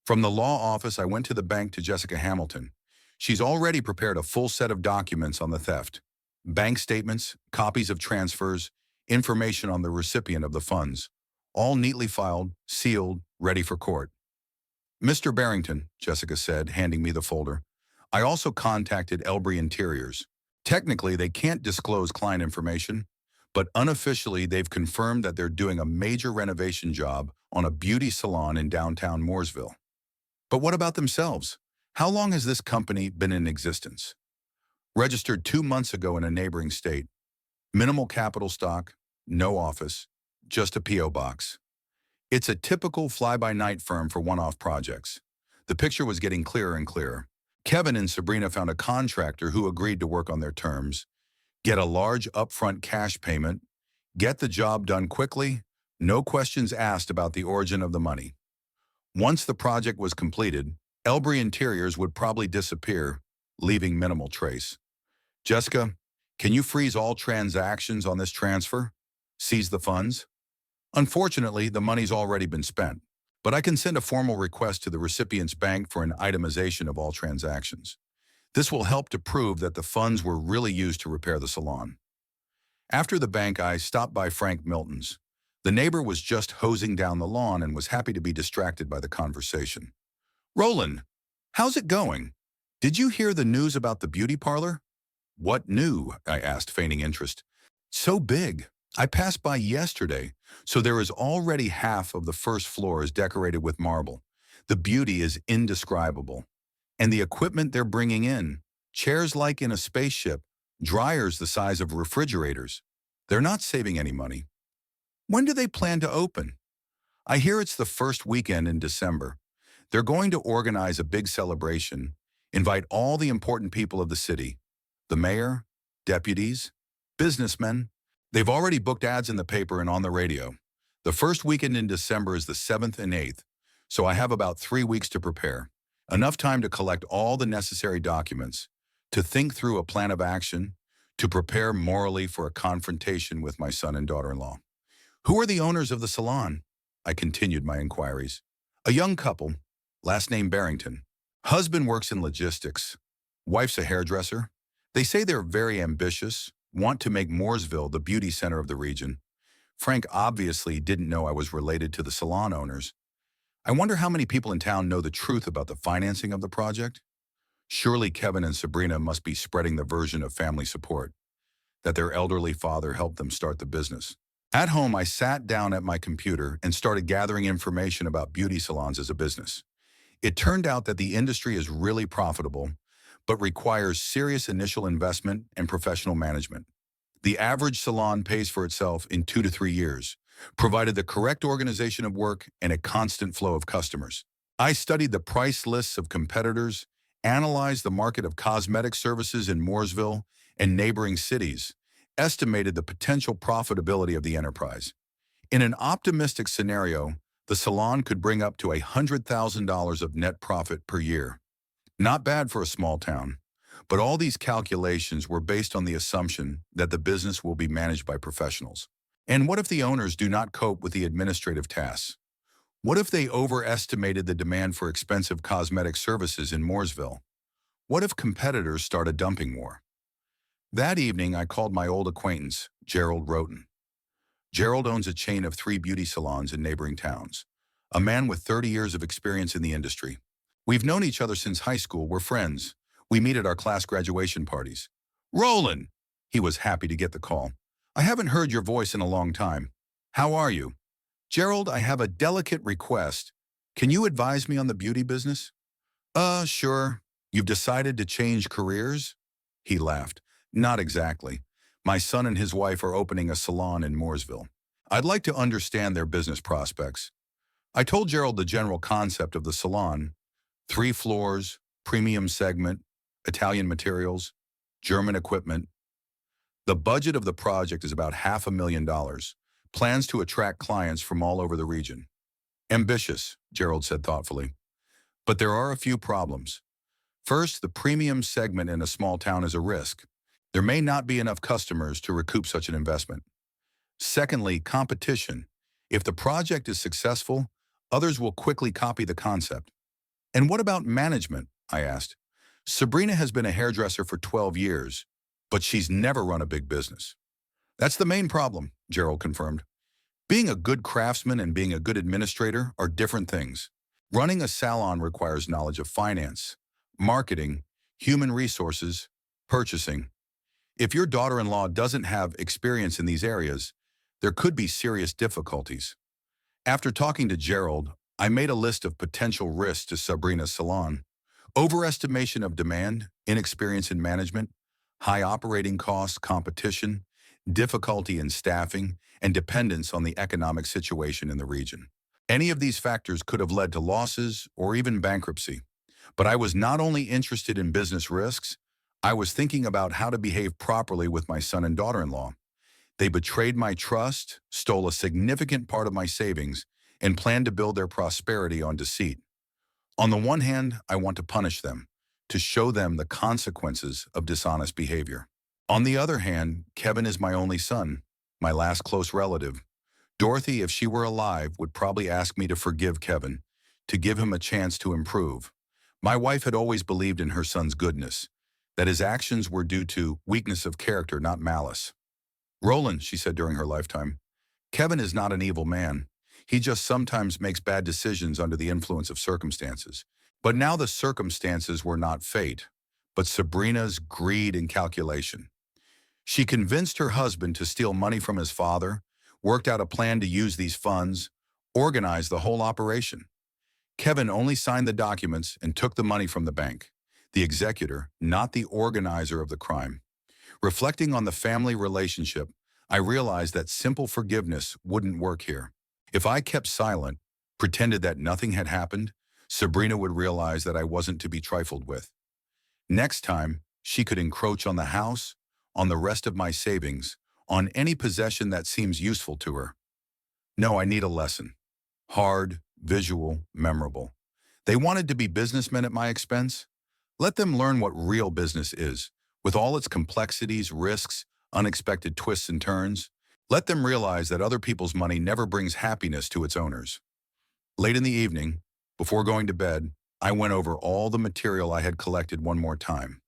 From the law office, I went to the bank to Jessica Hamilton. She's already prepared a full set of documents on the theft. bank statements, copies of transfers, information on the recipient of the funds, all neatly filed, sealed, ready for court. Mr. Barrington, Jessica said, handing me the folder, I also contacted Elbury Interiors. Technically, they can't disclose client information, but unofficially they've confirmed that they're doing a major renovation job on a beauty salon in downtown Mooresville. But what about themselves? How long has this company been in existence? Registered 2 months ago in a neighboring state. Minimal capital stock, no office, just a P.O. box. It's a typical fly-by-night firm for one-off projects. The picture was getting clearer and clearer. Kevin and Sabrina found a contractor who agreed to work on their terms, get a large upfront cash payment, get the job done quickly, no questions asked about the origin of the money. Once the project was completed, Elbury Interiors would probably disappear, leaving minimal trace. Jessica, can you freeze all transactions on this transfer? Seize the funds? Unfortunately, the money's already been spent, but I can send a formal request to the recipient's bank for an itemization of all transactions. This will help to prove that the funds were really used to repair the salon. After the bank, I stopped by Frank Milton's. The neighbor was just hosing down the lawn and was happy to be distracted by the conversation. Roland, how's it going? Did you hear the news about the beauty parlor? What new? I asked, feigning interest. So big. I passed by yesterday, so there is already half of the first floor is decorated with marble. The beauty is indescribable. And the equipment they're bringing in, chairs like in a spaceship, dryers the size of refrigerators. They're not saving any money. When do they plan to open? I hear it's the first weekend in December. They're going to organize a big celebration, invite all the important people of the city, the mayor, deputies, businessmen. They've already booked ads in the paper and on the radio. The first weekend in December is the 7th and 8th, so I have about 3 weeks to prepare. Enough time to collect all the necessary documents, to think through a plan of action, to prepare morally for a confrontation with my son and daughter-in-law. Who are the owners of the salon? I continued my inquiries. A young couple, last name Barrington. Husband works in logistics. Wife's a hairdresser. They say they're very ambitious, want to make Mooresville the beauty center of the region. Frank obviously didn't know I was related to the salon owners. I wonder how many people in town know the truth about the financing of the project? Surely Kevin and Sabrina must be spreading the version of family support, that their elderly father helped them start the business. At home, I sat down at my computer and started gathering information about beauty salons as a business. It turned out that the industry is really profitable, but requires serious initial investment and professional management. The average salon pays for itself in 2 to 3 years, provided the correct organization of work and a constant flow of customers. I studied the price lists of competitors, analyzed the market of cosmetic services in Mooresville and neighboring cities, estimated the potential profitability of the enterprise. In an optimistic scenario, the salon could bring up to $100,000 of net profit per year. Not bad for a small town, but all these calculations were based on the assumption that the business will be managed by professionals. And what if the owners do not cope with the administrative tasks? What if they overestimated the demand for expensive cosmetic services in Mooresville? What if competitors start a dumping war? That evening, I called my old acquaintance, Gerald Roten. Gerald owns a chain of 3 beauty salons in neighboring towns, a man with 30 years of experience in the industry. We've known each other since high school. We're friends. We meet at our class graduation parties. Roland! He was happy to get the call. I haven't heard your voice in a long time. How are you? Gerald, I have a delicate request. Can you advise me on the beauty business? Sure. You've decided to change careers? He laughed. Not exactly. My son and his wife are opening a salon in Mooresville. I'd like to understand their business prospects. I told Gerald the general concept of the salon: 3 floors, premium segment, Italian materials, German equipment. The budget of the project is about $500,000. Plans to attract clients from all over the region. Ambitious, Gerald said thoughtfully. But there are a few problems. First, the premium segment in a small town is a risk. There may not be enough customers to recoup such an investment. Secondly, competition. If the project is successful, others will quickly copy the concept. And what about management? I asked. Sabrina has been a hairdresser for 12 years. but she's never run a big business. That's the main problem, Gerald confirmed. Being a good craftsman and being a good administrator are different things. Running a salon requires knowledge of finance, marketing, human resources, purchasing. If your daughter-in-law doesn't have experience in these areas, there could be serious difficulties. After talking to Gerald, I made a list of potential risks to Sabrina's salon. Overestimation of demand, inexperience in management, high operating costs, competition, difficulty in staffing, and dependence on the economic situation in the region. Any of these factors could have led to losses or even bankruptcy. But I was not only interested in business risks, I was thinking about how to behave properly with my son and daughter-in-law. They betrayed my trust, stole a significant part of my savings, and planned to build their prosperity on deceit. On the one hand, I want to punish them, to show them the consequences of dishonest behavior. On the other hand, Kevin is my only son, my last close relative. Dorothy, if she were alive, would probably ask me to forgive Kevin, to give him a chance to improve. My wife had always believed in her son's goodness, that his actions were due to weakness of character, not malice. Roland, she said during her lifetime, Kevin is not an evil man. He just sometimes makes bad decisions under the influence of circumstances. But now the circumstances were not fate, but Sabrina's greed and calculation. She convinced her husband to steal money from his father, worked out a plan to use these funds, organized the whole operation. Kevin only signed the documents and took the money from the bank, the executor, not the organizer of the crime. Reflecting on the family relationship, I realized that simple forgiveness wouldn't work here. If I kept silent, pretended that nothing had happened, Sabrina would realize that I wasn't to be trifled with. Next time, she could encroach on the house, on the rest of my savings, on any possession that seems useful to her. No, I need a lesson. Hard, visual, memorable. They wanted to be businessmen at my expense? Let them learn what real business is, with all its complexities, risks, unexpected twists and turns. Let them realize that other people's money never brings happiness to its owners. Late in the evening, before going to bed, I went over all the material I had collected one more time.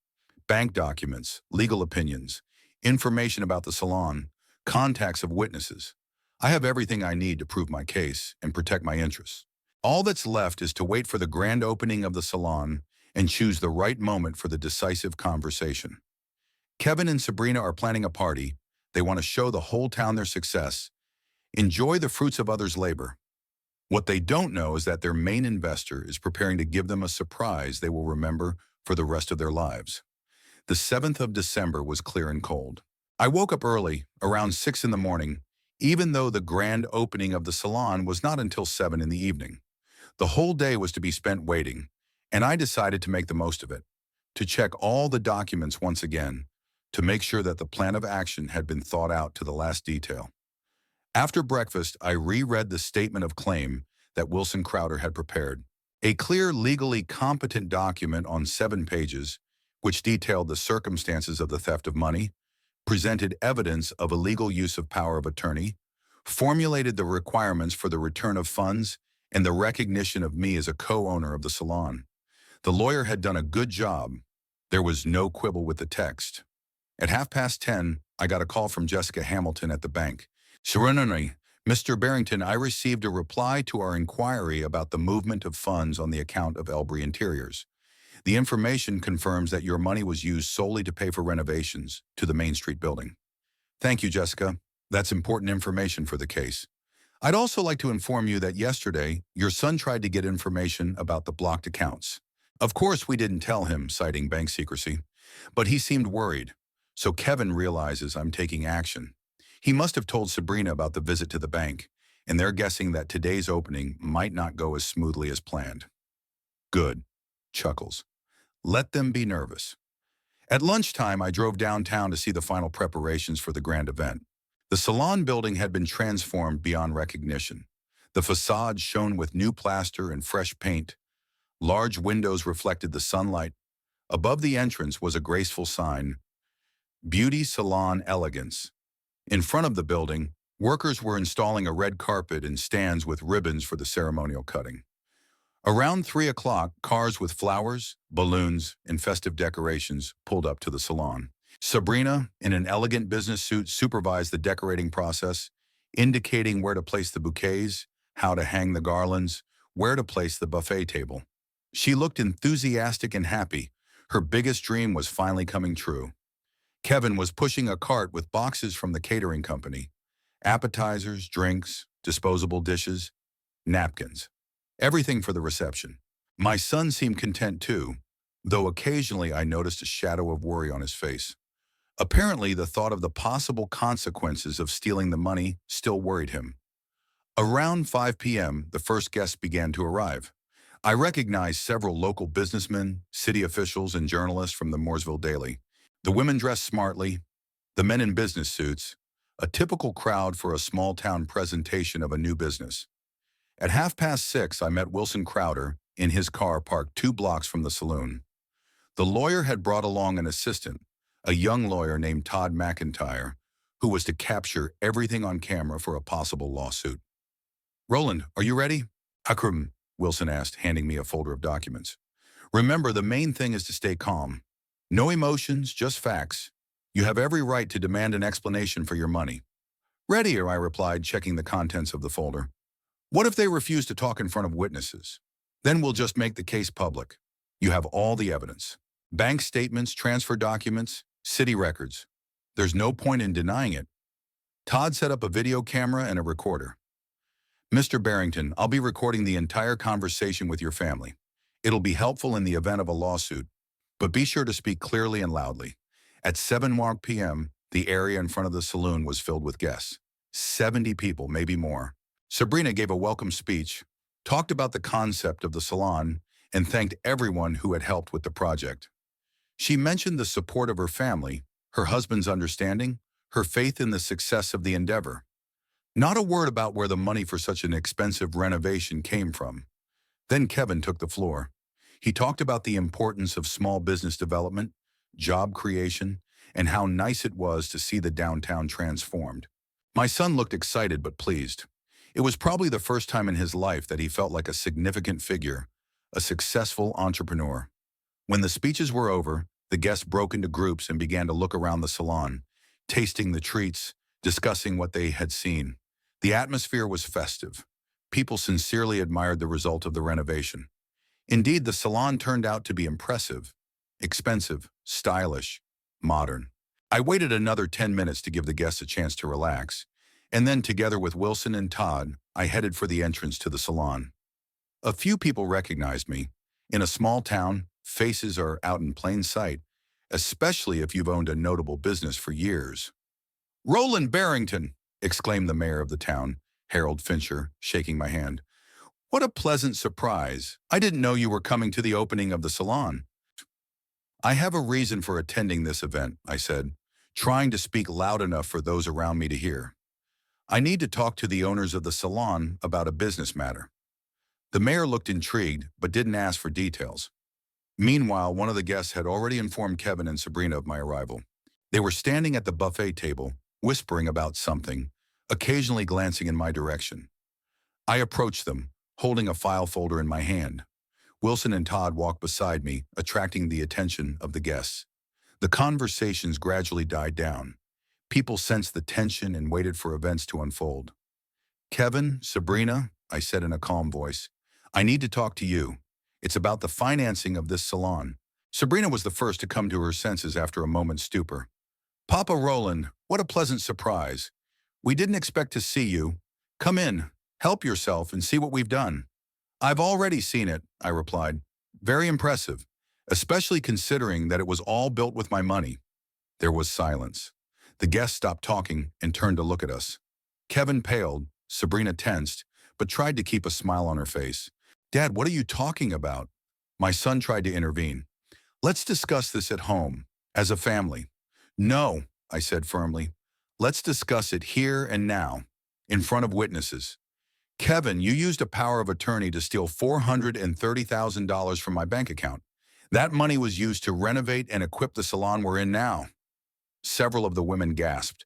Bank documents, legal opinions, information about the salon, contacts of witnesses. I have everything I need to prove my case and protect my interests. All that's left is to wait for the grand opening of the salon and choose the right moment for the decisive conversation. Kevin and Sabrina are planning a party. They want to show the whole town their success, enjoy the fruits of others' labor. What they don't know is that their main investor is preparing to give them a surprise they will remember for the rest of their lives. The 7th of December was clear and cold. I woke up early, around 6 in the morning, even though the grand opening of the salon was not until 7 in the evening. The whole day was to be spent waiting, and I decided to make the most of it, to check all the documents once again, to make sure that the plan of action had been thought out to the last detail. After breakfast, I reread the statement of claim that Wilson Crowder had prepared, a clear, legally competent document on 7 pages, which detailed the circumstances of the theft of money, presented evidence of illegal use of power of attorney, formulated the requirements for the return of funds, and the recognition of me as a co-owner of the salon. The lawyer had done a good job. There was no quibble with the text. At 10:30, I got a call from Jessica Hamilton at the bank. Serenity, Mr. Barrington, I received a reply to our inquiry about the movement of funds on the account of Elbury Interiors. The information confirms that your money was used solely to pay for renovations to the Main Street building. Thank you, Jessica. That's important information for the case. I'd also like to inform you that yesterday, your son tried to get information about the blocked accounts. Of course, we didn't tell him, citing bank secrecy, but he seemed worried. So Kevin realizes I'm taking action. He must have told Sabrina about the visit to the bank, and they're guessing that today's opening might not go as smoothly as planned. Good. Chuckles. Let them be nervous. At lunchtime, I drove downtown to see the final preparations for the grand event. The salon building had been transformed beyond recognition. The facade shone with new plaster and fresh paint. Large windows reflected the sunlight. Above the entrance was a graceful sign, Beauty Salon Elegance. In front of the building, workers were installing a red carpet and stands with ribbons for the ceremonial cutting. Around 3 o'clock, cars with flowers, balloons, and festive decorations pulled up to the salon. Sabrina, in an elegant business suit, supervised the decorating process, indicating where to place the bouquets, how to hang the garlands, where to place the buffet table. She looked enthusiastic and happy. Her biggest dream was finally coming true. Kevin was pushing a cart with boxes from the catering company. Appetizers, drinks, disposable dishes, napkins. Everything for the reception. My son seemed content too, though occasionally I noticed a shadow of worry on his face. Apparently, the thought of the possible consequences of stealing the money still worried him. Around 5 p.m., the first guests began to arrive. I recognized several local businessmen, city officials, and journalists from the Mooresville Daily. The women dressed smartly, the men in business suits, a typical crowd for a small-town presentation of a new business. At 6:30, I met Wilson Crowder in his car parked 2 blocks from the saloon. The lawyer had brought along an assistant, a young lawyer named Todd McIntyre, who was to capture everything on camera for a possible lawsuit. "Roland, are you ready?" "Akram," Wilson asked, handing me a folder of documents. "Remember, the main thing is to stay calm. No emotions, just facts. You have every right to demand an explanation for your money." "Ready," I replied, checking the contents of the folder. "What if they refuse to talk in front of witnesses? Then we'll just make the case public. You have all the evidence. Bank statements, transfer documents, city records. There's no point in denying it." Todd set up a video camera and a recorder. "Mr. Barrington, I'll be recording the entire conversation with your family. It'll be helpful in the event of a lawsuit, but be sure to speak clearly and loudly." At 7 p.m., the area in front of the saloon was filled with guests. 70 people, maybe more. Sabrina gave a welcome speech, talked about the concept of the salon, and thanked everyone who had helped with the project. She mentioned the support of her family, her husband's understanding, her faith in the success of the endeavor. Not a word about where the money for such an expensive renovation came from. Then Kevin took the floor. He talked about the importance of small business development, job creation, and how nice it was to see the downtown transformed. My son looked excited but pleased. It was probably the first time in his life that he felt like a significant figure, a successful entrepreneur. When the speeches were over, the guests broke into groups and began to look around the salon, tasting the treats, discussing what they had seen. The atmosphere was festive. People sincerely admired the result of the renovation. Indeed, the salon turned out to be impressive, expensive, stylish, modern. I waited another 10 minutes to give the guests a chance to relax, and then together with Wilson and Todd, I headed for the entrance to the salon. A few people recognized me. In a small town, faces are out in plain sight, especially if you've owned a notable business for years. "Roland Barrington!" exclaimed the mayor of the town, Harold Fincher, shaking my hand. "What a pleasant surprise. I didn't know you were coming to the opening of the salon." "I have a reason for attending this event," I said, trying to speak loud enough for those around me to hear. "I need to talk to the owners of the salon about a business matter." The mayor looked intrigued, but didn't ask for details. Meanwhile, one of the guests had already informed Kevin and Sabrina of my arrival. They were standing at the buffet table, whispering about something, occasionally glancing in my direction. I approached them, holding a file folder in my hand. Wilson and Todd walked beside me, attracting the attention of the guests. The conversations gradually died down. People sensed the tension and waited for events to unfold. "Kevin, Sabrina," I said in a calm voice, "I need to talk to you. It's about the financing of this salon." Sabrina was the first to come to her senses after a moment's stupor. "Papa Roland, what a pleasant surprise. We didn't expect to see you. Come in, help yourself, and see what we've done." "I've already seen it," I replied. "Very impressive, especially considering that it was all built with my money." There was silence. The guests stopped talking and turned to look at us. Kevin paled, Sabrina tensed, but tried to keep a smile on her face. "Dad, what are you talking about?" My son tried to intervene. "Let's discuss this at home, as a family." "No," I said firmly. "Let's discuss it here and now, in front of witnesses. Kevin, you used a power of attorney to steal $430,000 from my bank account. That money was used to renovate and equip the salon we're in now." Several of the women gasped.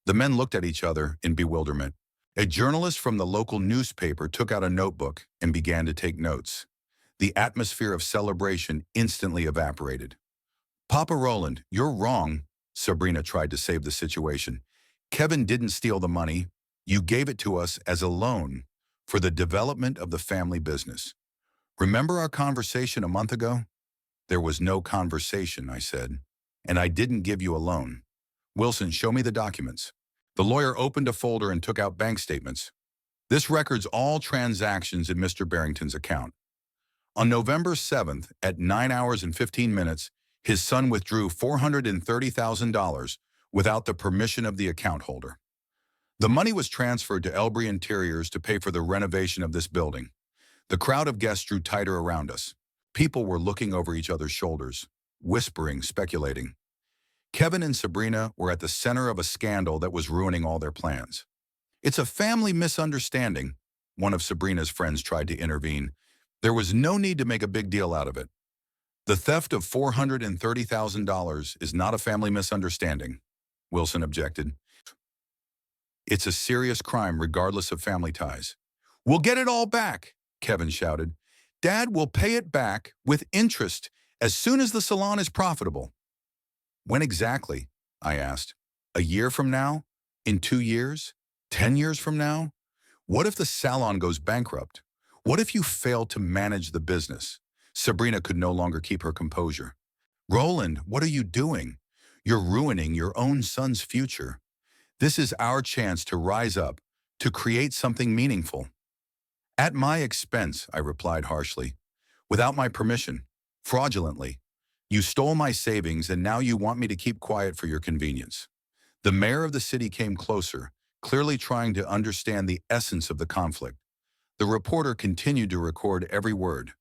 The men looked at each other in bewilderment. A journalist from the local newspaper took out a notebook and began to take notes. The atmosphere of celebration instantly evaporated. "Papa Roland, you're wrong," Sabrina tried to save the situation. Kevin didn't steal the money. You gave it to us as a loan for the development of the family business. Remember our conversation a month ago? There was no conversation, I said, and I didn't give you a loan. Wilson, show me the documents. The lawyer opened a folder and took out bank statements. This records all transactions in Mr. Barrington's account. On November 7th, at 9 hours and 15 minutes, his son withdrew $430,000 without the permission of the account holder. The money was transferred to Elbury Interiors to pay for the renovation of this building. The crowd of guests drew tighter around us. People were looking over each other's shoulders, whispering, speculating. Kevin and Sabrina were at the center of a scandal that was ruining all their plans. It's a family misunderstanding, one of Sabrina's friends tried to intervene. There was no need to make a big deal out of it. The theft of $430,000 is not a family misunderstanding, Wilson objected. It's a serious crime regardless of family ties. We'll get it all back, Kevin shouted. Dad will pay it back with interest as soon as the salon is profitable. When exactly? I asked. A year from now? In 2 years? 10 years from now? What if the salon goes bankrupt? What if you fail to manage the business? Sabrina could no longer keep her composure. Roland, what are you doing? You're ruining your own son's future. This is our chance to rise up, to create something meaningful. At my expense, I replied harshly. Without my permission, fraudulently. You stole my savings and now you want me to keep quiet for your convenience. The mayor of the city came closer, clearly trying to understand the essence of the conflict. The reporter continued to record every word.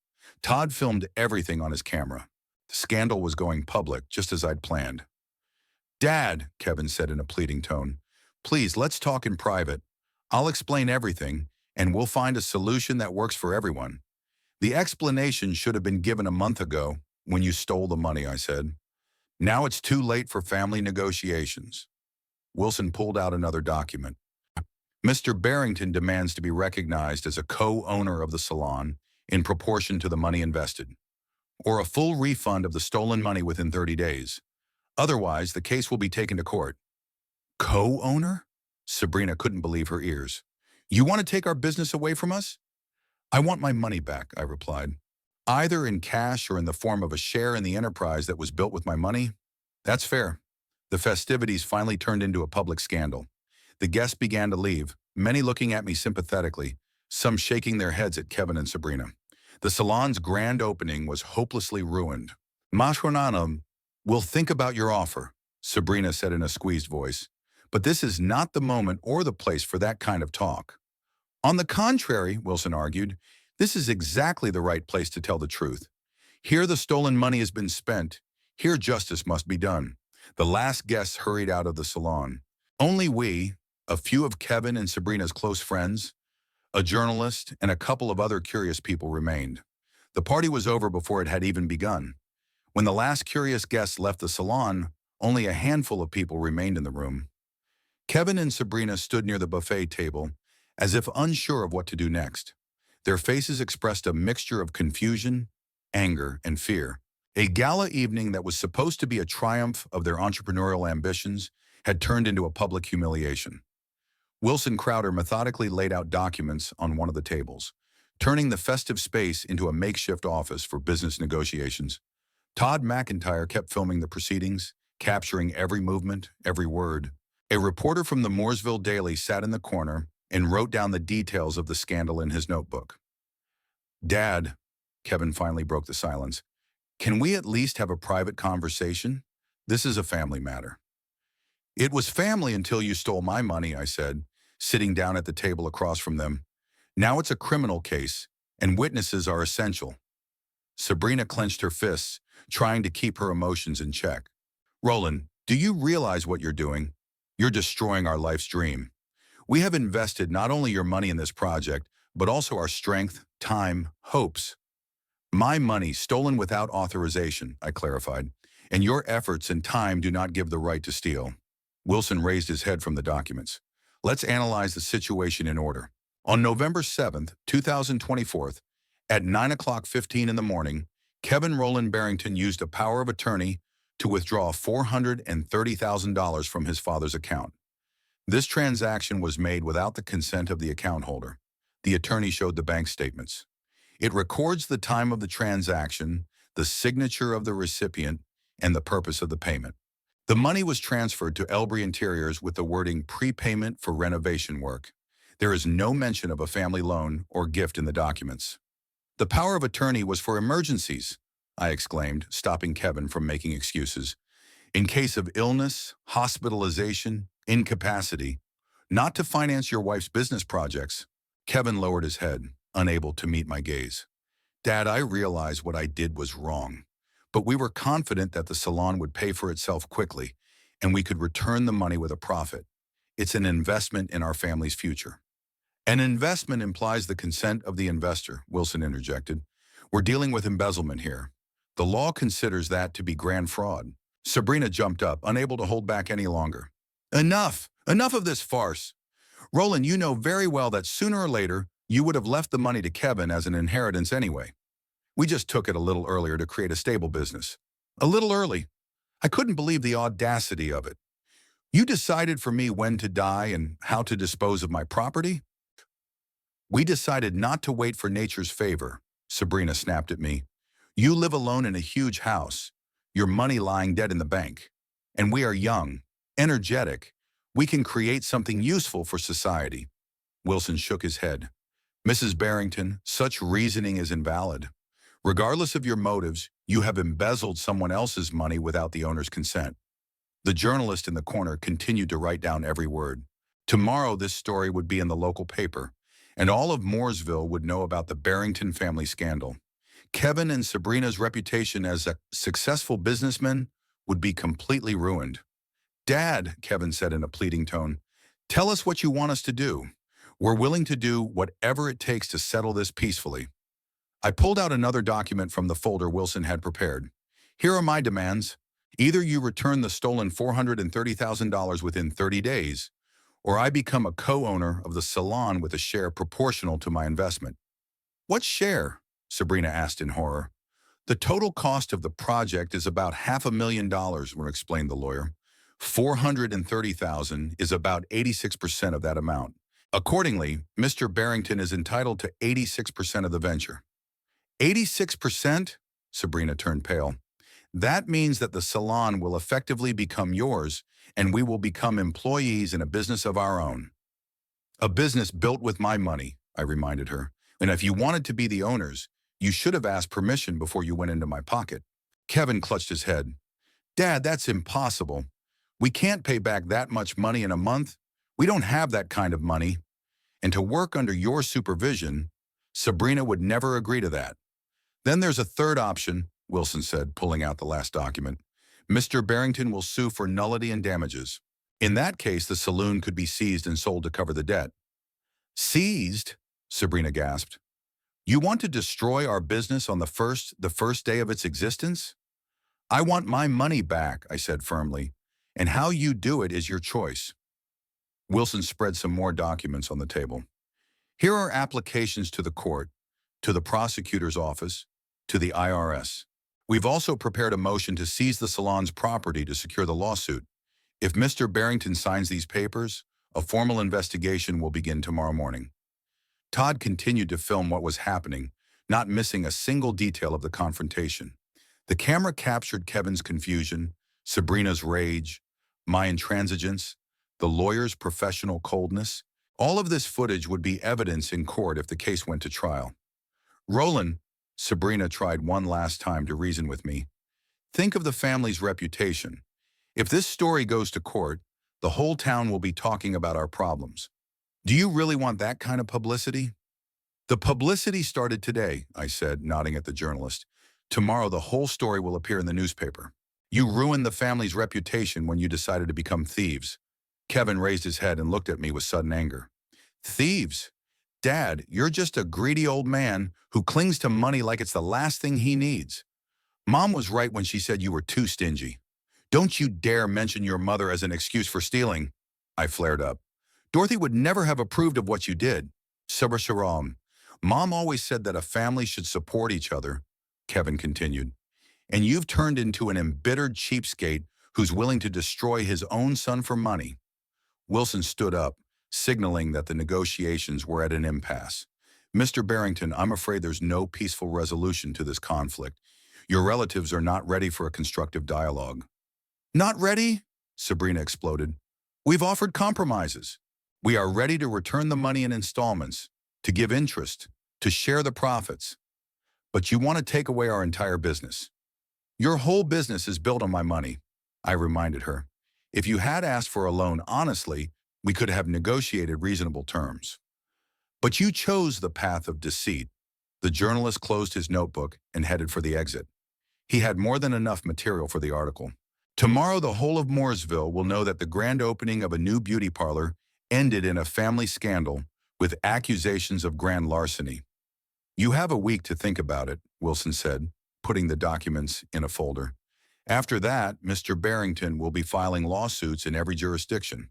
Todd filmed everything on his camera. The scandal was going public, just as I'd planned. Dad, Kevin said in a pleading tone, please, let's talk in private. I'll explain everything, and we'll find a solution that works for everyone. The explanation should have been given a month ago when you stole the money, I said. Now it's too late for family negotiations. Wilson pulled out another document. Mr. Barrington demands to be recognized as a co-owner of the salon in proportion to the money invested, or a full refund of the stolen money within 30 days. Otherwise, the case will be taken to court. Co-owner? Sabrina couldn't believe her ears. You want to take our business away from us? I want my money back, I replied. Either in cash or in the form of a share in the enterprise that was built with my money. That's fair. The festivities finally turned into a public scandal. The guests began to leave, many looking at me sympathetically, some shaking their heads at Kevin and Sabrina. The salon's grand opening was hopelessly ruined. Mashwananam, we'll think about your offer, Sabrina said in a squeezed voice. But this is not the moment or the place for that kind of talk. On the contrary, Wilson argued, this is exactly the right place to tell the truth. Here the stolen money has been spent. Here justice must be done. The last guests hurried out of the salon. Only we, a few of Kevin and Sabrina's close friends, a journalist, and a couple of other curious people remained. The party was over before it had even begun. When the last curious guests left the salon, only a handful of people remained in the room. Kevin and Sabrina stood near the buffet table, as if unsure of what to do next. Their faces expressed a mixture of confusion, anger, and fear. A gala evening that was supposed to be a triumph of their entrepreneurial ambitions had turned into a public humiliation. Wilson Crowder methodically laid out documents on one of the tables, turning the festive space into a makeshift office for business negotiations. Todd McIntyre kept filming the proceedings, capturing every movement, every word. A reporter from the Mooresville Daily sat in the corner and wrote down the details of the scandal in his notebook. Dad, Kevin finally broke the silence, can we at least have a private conversation? This is a family matter. It was family until you stole my money, I said, sitting down at the table across from them. Now it's a criminal case, and witnesses are essential. Sabrina clenched her fists, trying to keep her emotions in check. Roland, do you realize what you're doing? You're destroying our life's dream. We have invested not only your money in this project, but also our strength, time, hopes. My money stolen without authorization, I clarified, and your efforts and time do not give the right to steal. Wilson raised his head from the documents. Let's analyze the situation in order. On November 7th, 2024, at 9:15 in the morning, Kevin Roland Barrington used a power of attorney to withdraw $430,000 from his father's account. This transaction was made without the consent of the account holder. The attorney showed the bank statements. It records the time of the transaction, the signature of the recipient, and the purpose of the payment. The money was transferred to Elbury Interiors with the wording prepayment for renovation work. There is no mention of a family loan or gift in the documents. The power of attorney was for emergencies, I exclaimed, stopping Kevin from making excuses. In case of illness, hospitalization, incapacity, not to finance your wife's business projects. Kevin lowered his head, unable to meet my gaze. Dad, I realized what I did was wrong, but we were confident that the salon would pay for itself quickly, and we could return the money with a profit. It's an investment in our family's future. An investment implies the consent of the investor, Wilson interjected. We're dealing with embezzlement here. The law considers that to be grand fraud. Sabrina jumped up, unable to hold back any longer. Enough! Enough of this farce! Roland, you know very well that sooner or later, you would have left the money to Kevin as an inheritance anyway. We just took it a little earlier to create a stable business. A little early. I couldn't believe the audacity of it. You decided for me when to die and how to dispose of my property? We decided not to wait for nature's favor, Sabrina snapped at me. You live alone in a huge house, your money lying dead in the bank. And we are young, energetic. We can create something useful for society. Wilson shook his head. Mrs. Barrington, such reasoning is invalid. Regardless of your motives, you have embezzled someone else's money without the owner's consent. The journalist in the corner continued to write down every word. Tomorrow this story would be in the local paper, and all of Mooresville would know about the Barrington family scandal. Kevin and Sabrina's reputation as a successful businessman would be completely ruined. Dad, Kevin said in a pleading tone, tell us what you want us to do. We're willing to do whatever it takes to settle this peacefully. I pulled out another document from the folder Wilson had prepared. Here are my demands. Either you return the stolen $430,000 within 30 days, or I become a co-owner of the salon with a share proportional to my investment. What share? Sabrina asked in horror. The total cost of the project is about $500,000, explained the lawyer. $430,000 is about 86% of that amount. Accordingly, Mr. Barrington is entitled to 86% of the venture. 86%? Sabrina turned pale. That means that the salon will effectively become yours, and we will become employees in a business of our own. A business built with my money, I reminded her. And if you wanted to be the owners, you should have asked permission before you went into my pocket. Kevin clutched his head. Dad, that's impossible. We can't pay back that much money in a month. We don't have that kind of money. And to work under your supervision, Sabrina would never agree to that. Then there's a third option, Wilson said, pulling out the last document. Mr. Barrington will sue for nullity and damages. In that case, the saloon could be seized and sold to cover the debt. Seized? Sabrina gasped. You want to destroy our business on the first day of its existence? I want my money back, I said firmly, and how you do it is your choice. Wilson spread some more documents on the table. Here are applications to the court, to the prosecutor's office, to the IRS. We've also prepared a motion to seize the salon's property to secure the lawsuit. If Mr. Barrington signs these papers, a formal investigation will begin tomorrow morning. Todd continued to film what was happening, not missing a single detail of the confrontation. The camera captured Kevin's confusion, Sabrina's rage, my intransigence, the lawyer's professional coldness. All of this footage would be evidence in court if the case went to trial. Roland, Sabrina tried one last time to reason with me. Think of the family's reputation. If this story goes to court, the whole town will be talking about our problems. Do you really want that kind of publicity? The publicity started today, I said, nodding at the journalist. Tomorrow the whole story will appear in the newspaper. You ruined the family's reputation when you decided to become thieves. Kevin raised his head and looked at me with sudden anger. Thieves? Dad, you're just a greedy old man who clings to money like it's the last thing he needs. Mom was right when she said you were too stingy. Don't you dare mention your mother as an excuse for stealing, I flared up. Dorothy would never have approved of what you did. Sabarsharam. Mom always said that a family should support each other, Kevin continued. and you've turned into an embittered cheapskate who's willing to destroy his own son for money." Wilson stood up, signaling that the negotiations were at an impasse. "Mr. Barrington, I'm afraid there's no peaceful resolution to this conflict. Your relatives are not ready for a constructive dialogue." "Not ready?" Sabrina exploded. "We've offered compromises. We are ready to return the money in installments, to give interest, to share the profits. But you want to take away our entire business." "Your whole business is built on my money," I reminded her. "If you had asked for a loan honestly, we could have negotiated reasonable terms. But you chose the path of deceit." The journalist closed his notebook and headed for the exit. He had more than enough material for the article. "Tomorrow the whole of Mooresville will know that the grand opening of a new beauty parlor ended in a family scandal with accusations of grand larceny." "You have a week to think about it," Wilson said, putting the documents in a folder. "After that, Mr. Barrington will be filing lawsuits in every jurisdiction.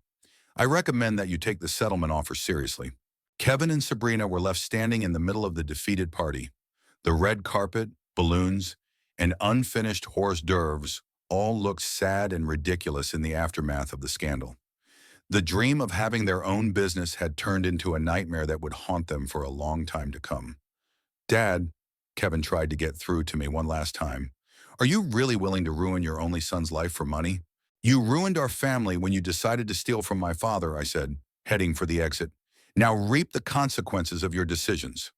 I recommend that you take the settlement offer seriously." Kevin and Sabrina were left standing in the middle of the defeated party. The red carpet, balloons, and unfinished hors d'oeuvres all looked sad and ridiculous in the aftermath of the scandal. The dream of having their own business had turned into a nightmare that would haunt them for a long time to come. "Dad," Kevin tried to get through to me one last time, "are you really willing to ruin your only son's life for money?" "You ruined our family when you decided to steal from my father," I said, heading for the exit. "Now reap the consequences of your decisions."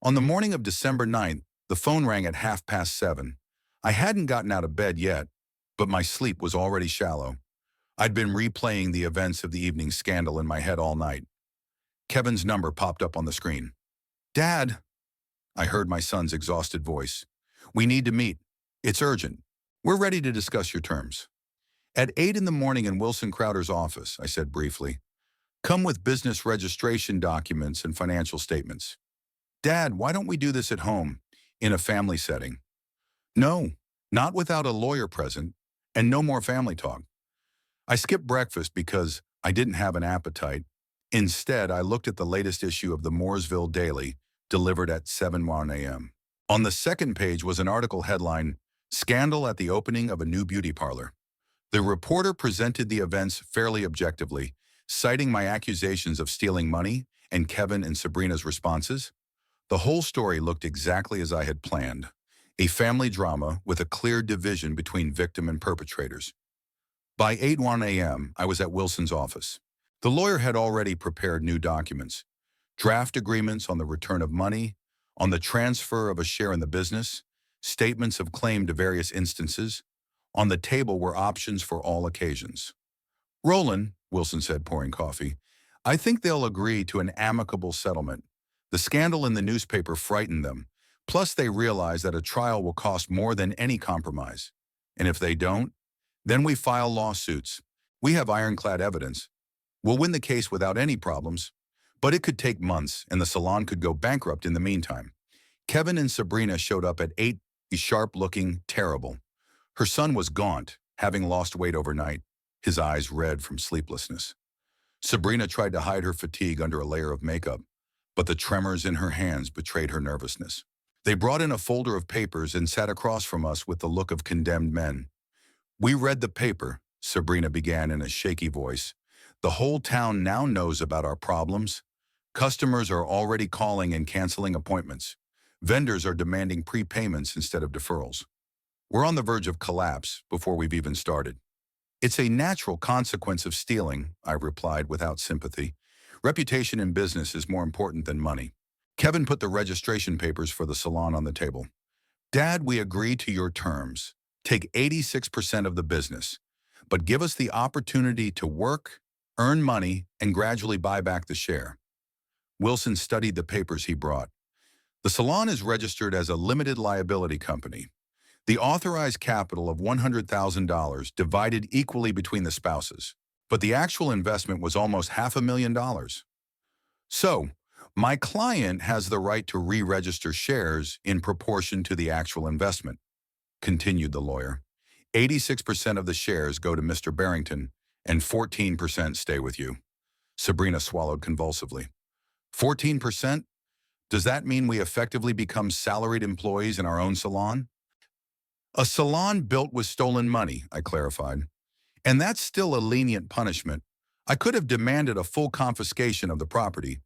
On the morning of December 9th, the phone rang at 7:30. I hadn't gotten out of bed yet, but my sleep was already shallow. I'd been replaying the events of the evening's scandal in my head all night. Kevin's number popped up on the screen. "Dad," I heard my son's exhausted voice. "We need to meet. It's urgent. We're ready to discuss your terms." "At 8 in the morning in Wilson Crowder's office," I said briefly. "Come with business registration documents and financial statements." "Dad, why don't we do this at home, in a family setting?" "No, not without a lawyer present, and no more family talk." I skipped breakfast because I didn't have an appetite. Instead, I looked at the latest issue of the Mooresville Daily, delivered at 7:01 a.m. On the second page was an article headline, "Scandal at the Opening of a New Beauty Parlor." The reporter presented the events fairly objectively, citing my accusations of stealing money and Kevin and Sabrina's responses. The whole story looked exactly as I had planned, a family drama with a clear division between victim and perpetrators. By 8:01 a.m., I was at Wilson's office. The lawyer had already prepared new documents, draft agreements on the return of money, on the transfer of a share in the business, statements of claim to various instances. On the table were options for all occasions. "Roland," Wilson said, pouring coffee, "I think they'll agree to an amicable settlement. The scandal in the newspaper frightened them. Plus, they realize that a trial will cost more than any compromise. And if they don't, then we file lawsuits. We have ironclad evidence. We'll win the case without any problems. But it could take months, and the salon could go bankrupt in the meantime." Kevin and Sabrina showed up at 8, sharp-looking, terrible. Her son was gaunt, having lost weight overnight, his eyes red from sleeplessness. Sabrina tried to hide her fatigue under a layer of makeup, but the tremors in her hands betrayed her nervousness. They brought in a folder of papers and sat across from us with the look of condemned men. "We read the paper," Sabrina began in a shaky voice. "The whole town now knows about our problems. Customers are already calling and canceling appointments. Vendors are demanding prepayments instead of deferrals. We're on the verge of collapse before we've even started." "It's a natural consequence of stealing," I replied without sympathy. "Reputation in business is more important than money." Kevin put the registration papers for the salon on the table. "Dad, we agree to your terms. Take 86% of the business, but give us the opportunity to work, earn money, and gradually buy back the share." Wilson studied the papers he brought. "The salon is registered as a limited liability company. The authorized capital of $100,000 divided equally between the spouses, but the actual investment was almost $500,000. So, my client has the right to re-register shares in proportion to the actual investment," continued the lawyer. "86% of the shares go to Mr. Barrington, and 14% stay with you." Sabrina swallowed convulsively. 14%? Does that mean we effectively become salaried employees in our own salon? A salon built with stolen money, I clarified. And that's still a lenient punishment. I could have demanded a full confiscation of the property.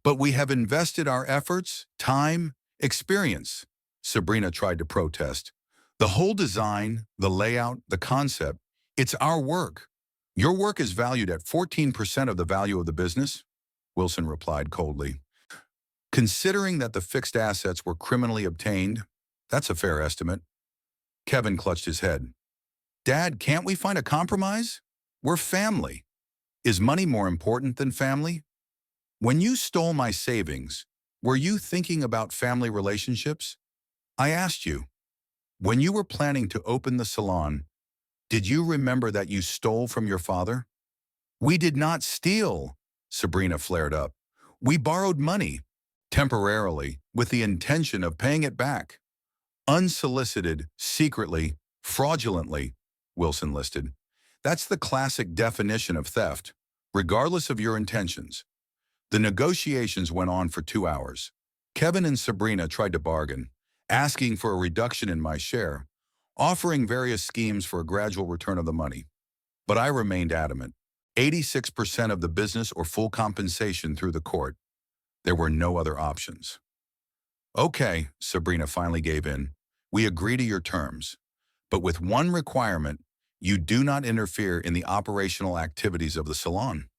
But we have invested our efforts, time, experience. Sabrina tried to protest. The whole design, the layout, the concept, it's our work. Your work is valued at 14% of the value of the business, Wilson replied coldly. Considering that the fixed assets were criminally obtained, that's a fair estimate. Kevin clutched his head. Dad, can't we find a compromise? We're family. Is money more important than family? When you stole my savings, were you thinking about family relationships? I asked you. When you were planning to open the salon, did you remember that you stole from your father? We did not steal, Sabrina flared up. We borrowed money, temporarily, with the intention of paying it back. Unsolicited, secretly, fraudulently, Wilson listed. That's the classic definition of theft, regardless of your intentions. The negotiations went on for 2 hours. Kevin and Sabrina tried to bargain, asking for a reduction in my share, offering various schemes for a gradual return of the money. But I remained adamant. 86% of the business or full compensation through the court. There were no other options. Okay, Sabrina finally gave in. We agree to your terms, but with one requirement: you do not interfere in the operational activities of the salon.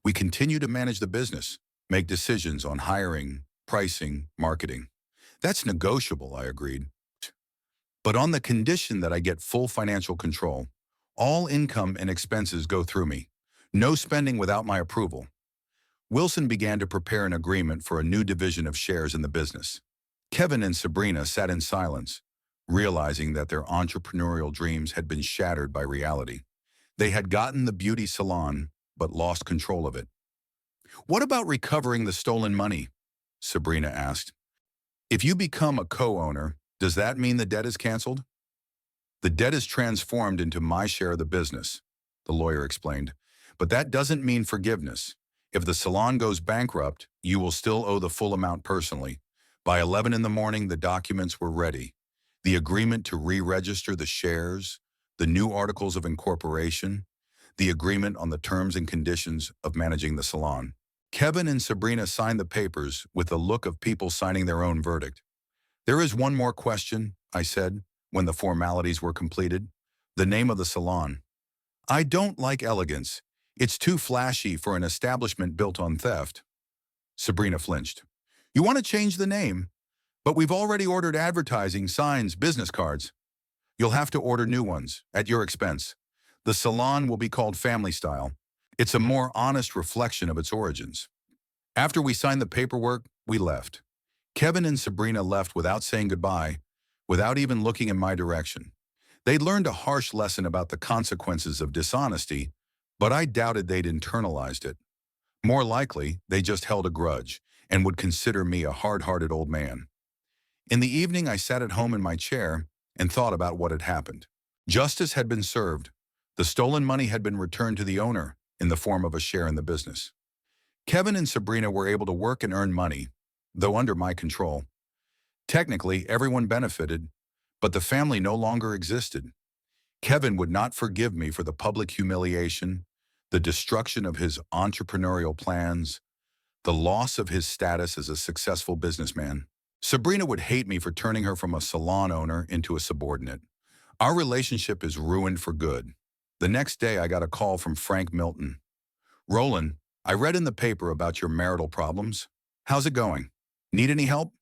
We continue to manage the business, make decisions on hiring, pricing, marketing. That's negotiable, I agreed. But on the condition that I get full financial control. All income and expenses go through me. No spending without my approval. Wilson began to prepare an agreement for a new division of shares in the business. Kevin and Sabrina sat in silence, realizing that their entrepreneurial dreams had been shattered by reality. They had gotten the beauty salon, but lost control of it. What about recovering the stolen money? Sabrina asked. If you become a co-owner, does that mean the debt is canceled? The debt is transformed into my share of the business, the lawyer explained. But that doesn't mean forgiveness. If the salon goes bankrupt, you will still owe the full amount personally. By 11 in the morning, the documents were ready. The agreement to re-register the shares, the new articles of incorporation, the agreement on the terms and conditions of managing the salon. Kevin and Sabrina signed the papers with the look of people signing their own verdict. There is one more question, I said, when the formalities were completed. The name of the salon. I don't like elegance. It's too flashy for an establishment built on theft. Sabrina flinched. You want to change the name? But we've already ordered advertising, signs, business cards. You'll have to order new ones, at your expense. The salon will be called Family Style. It's a more honest reflection of its origins. After we signed the paperwork, we left. Kevin and Sabrina left without saying goodbye, without even looking in my direction. They'd learned a harsh lesson about the consequences of dishonesty, but I doubted they'd internalized it. More likely, they just held a grudge and would consider me a hard-hearted old man. In the evening, I sat at home in my chair and thought about what had happened. Justice had been served. The stolen money had been returned to the owner in the form of a share in the business. Kevin and Sabrina were able to work and earn money, though under my control. Technically, everyone benefited, but the family no longer existed. Kevin would not forgive me for the public humiliation, the destruction of his entrepreneurial plans, the loss of his status as a successful businessman. Sabrina would hate me for turning her from a salon owner into a subordinate. Our relationship is ruined for good. The next day, I got a call from Frank Milton. Roland, I read in the paper about your marital problems. How's it going? Need any help?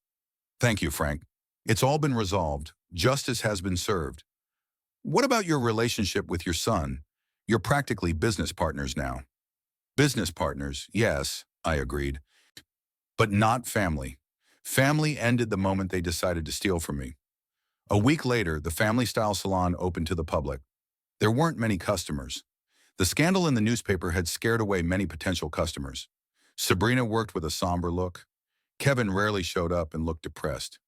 Thank you, Frank. It's all been resolved. Justice has been served. What about your relationship with your son? You're practically business partners now. Business partners, yes, I agreed. But not family. Family ended the moment they decided to steal from me. A week later, the family-style salon opened to the public. There weren't many customers. The scandal in the newspaper had scared away many potential customers. Sabrina worked with a somber look. Kevin rarely showed up and looked depressed.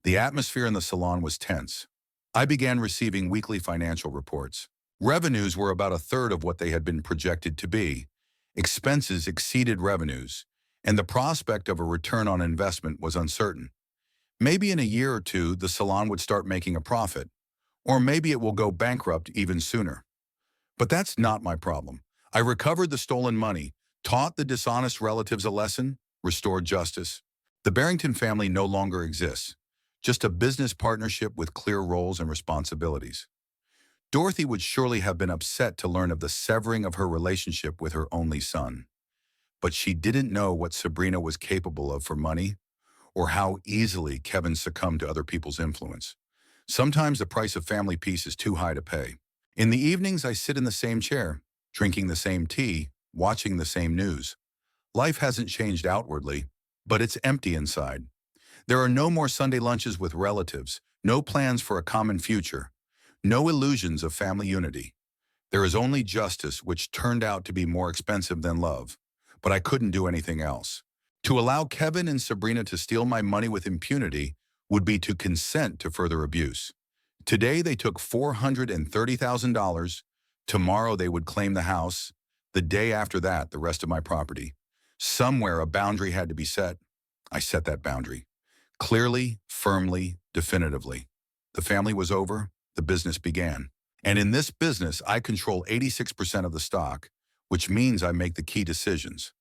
The atmosphere in the salon was tense. I began receiving weekly financial reports. Revenues were about a third of what they had been projected to be. Expenses exceeded revenues, and the prospect of a return on investment was uncertain. Maybe in a year or two, the salon would start making a profit. Or maybe it will go bankrupt even sooner. But that's not my problem. I recovered the stolen money, taught the dishonest relatives a lesson, restored justice. The Barrington family no longer exists, just a business partnership with clear roles and responsibilities. Dorothy would surely have been upset to learn of the severing of her relationship with her only son. But she didn't know what Sabrina was capable of for money or how easily Kevin succumbed to other people's influence. Sometimes the price of family peace is too high to pay. In the evenings, I sit in the same chair, drinking the same tea, watching the same news. Life hasn't changed outwardly, but it's empty inside. There are no more Sunday lunches with relatives, no plans for a common future, no illusions of family unity. There is only justice, which turned out to be more expensive than love. But I couldn't do anything else. To allow Kevin and Sabrina to steal my money with impunity would be to consent to further abuse. Today they took $430,000. Tomorrow they would claim the house. The day after that, the rest of my property. Somewhere a boundary had to be set. I set that boundary. Clearly, firmly, definitively. The family was over. The business began. And in this business, I control 86% of the stock, which means I make the key decisions.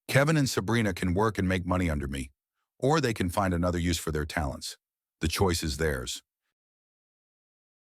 Kevin and Sabrina can work and make money under me, or they can find another use for their talents. The choice is theirs.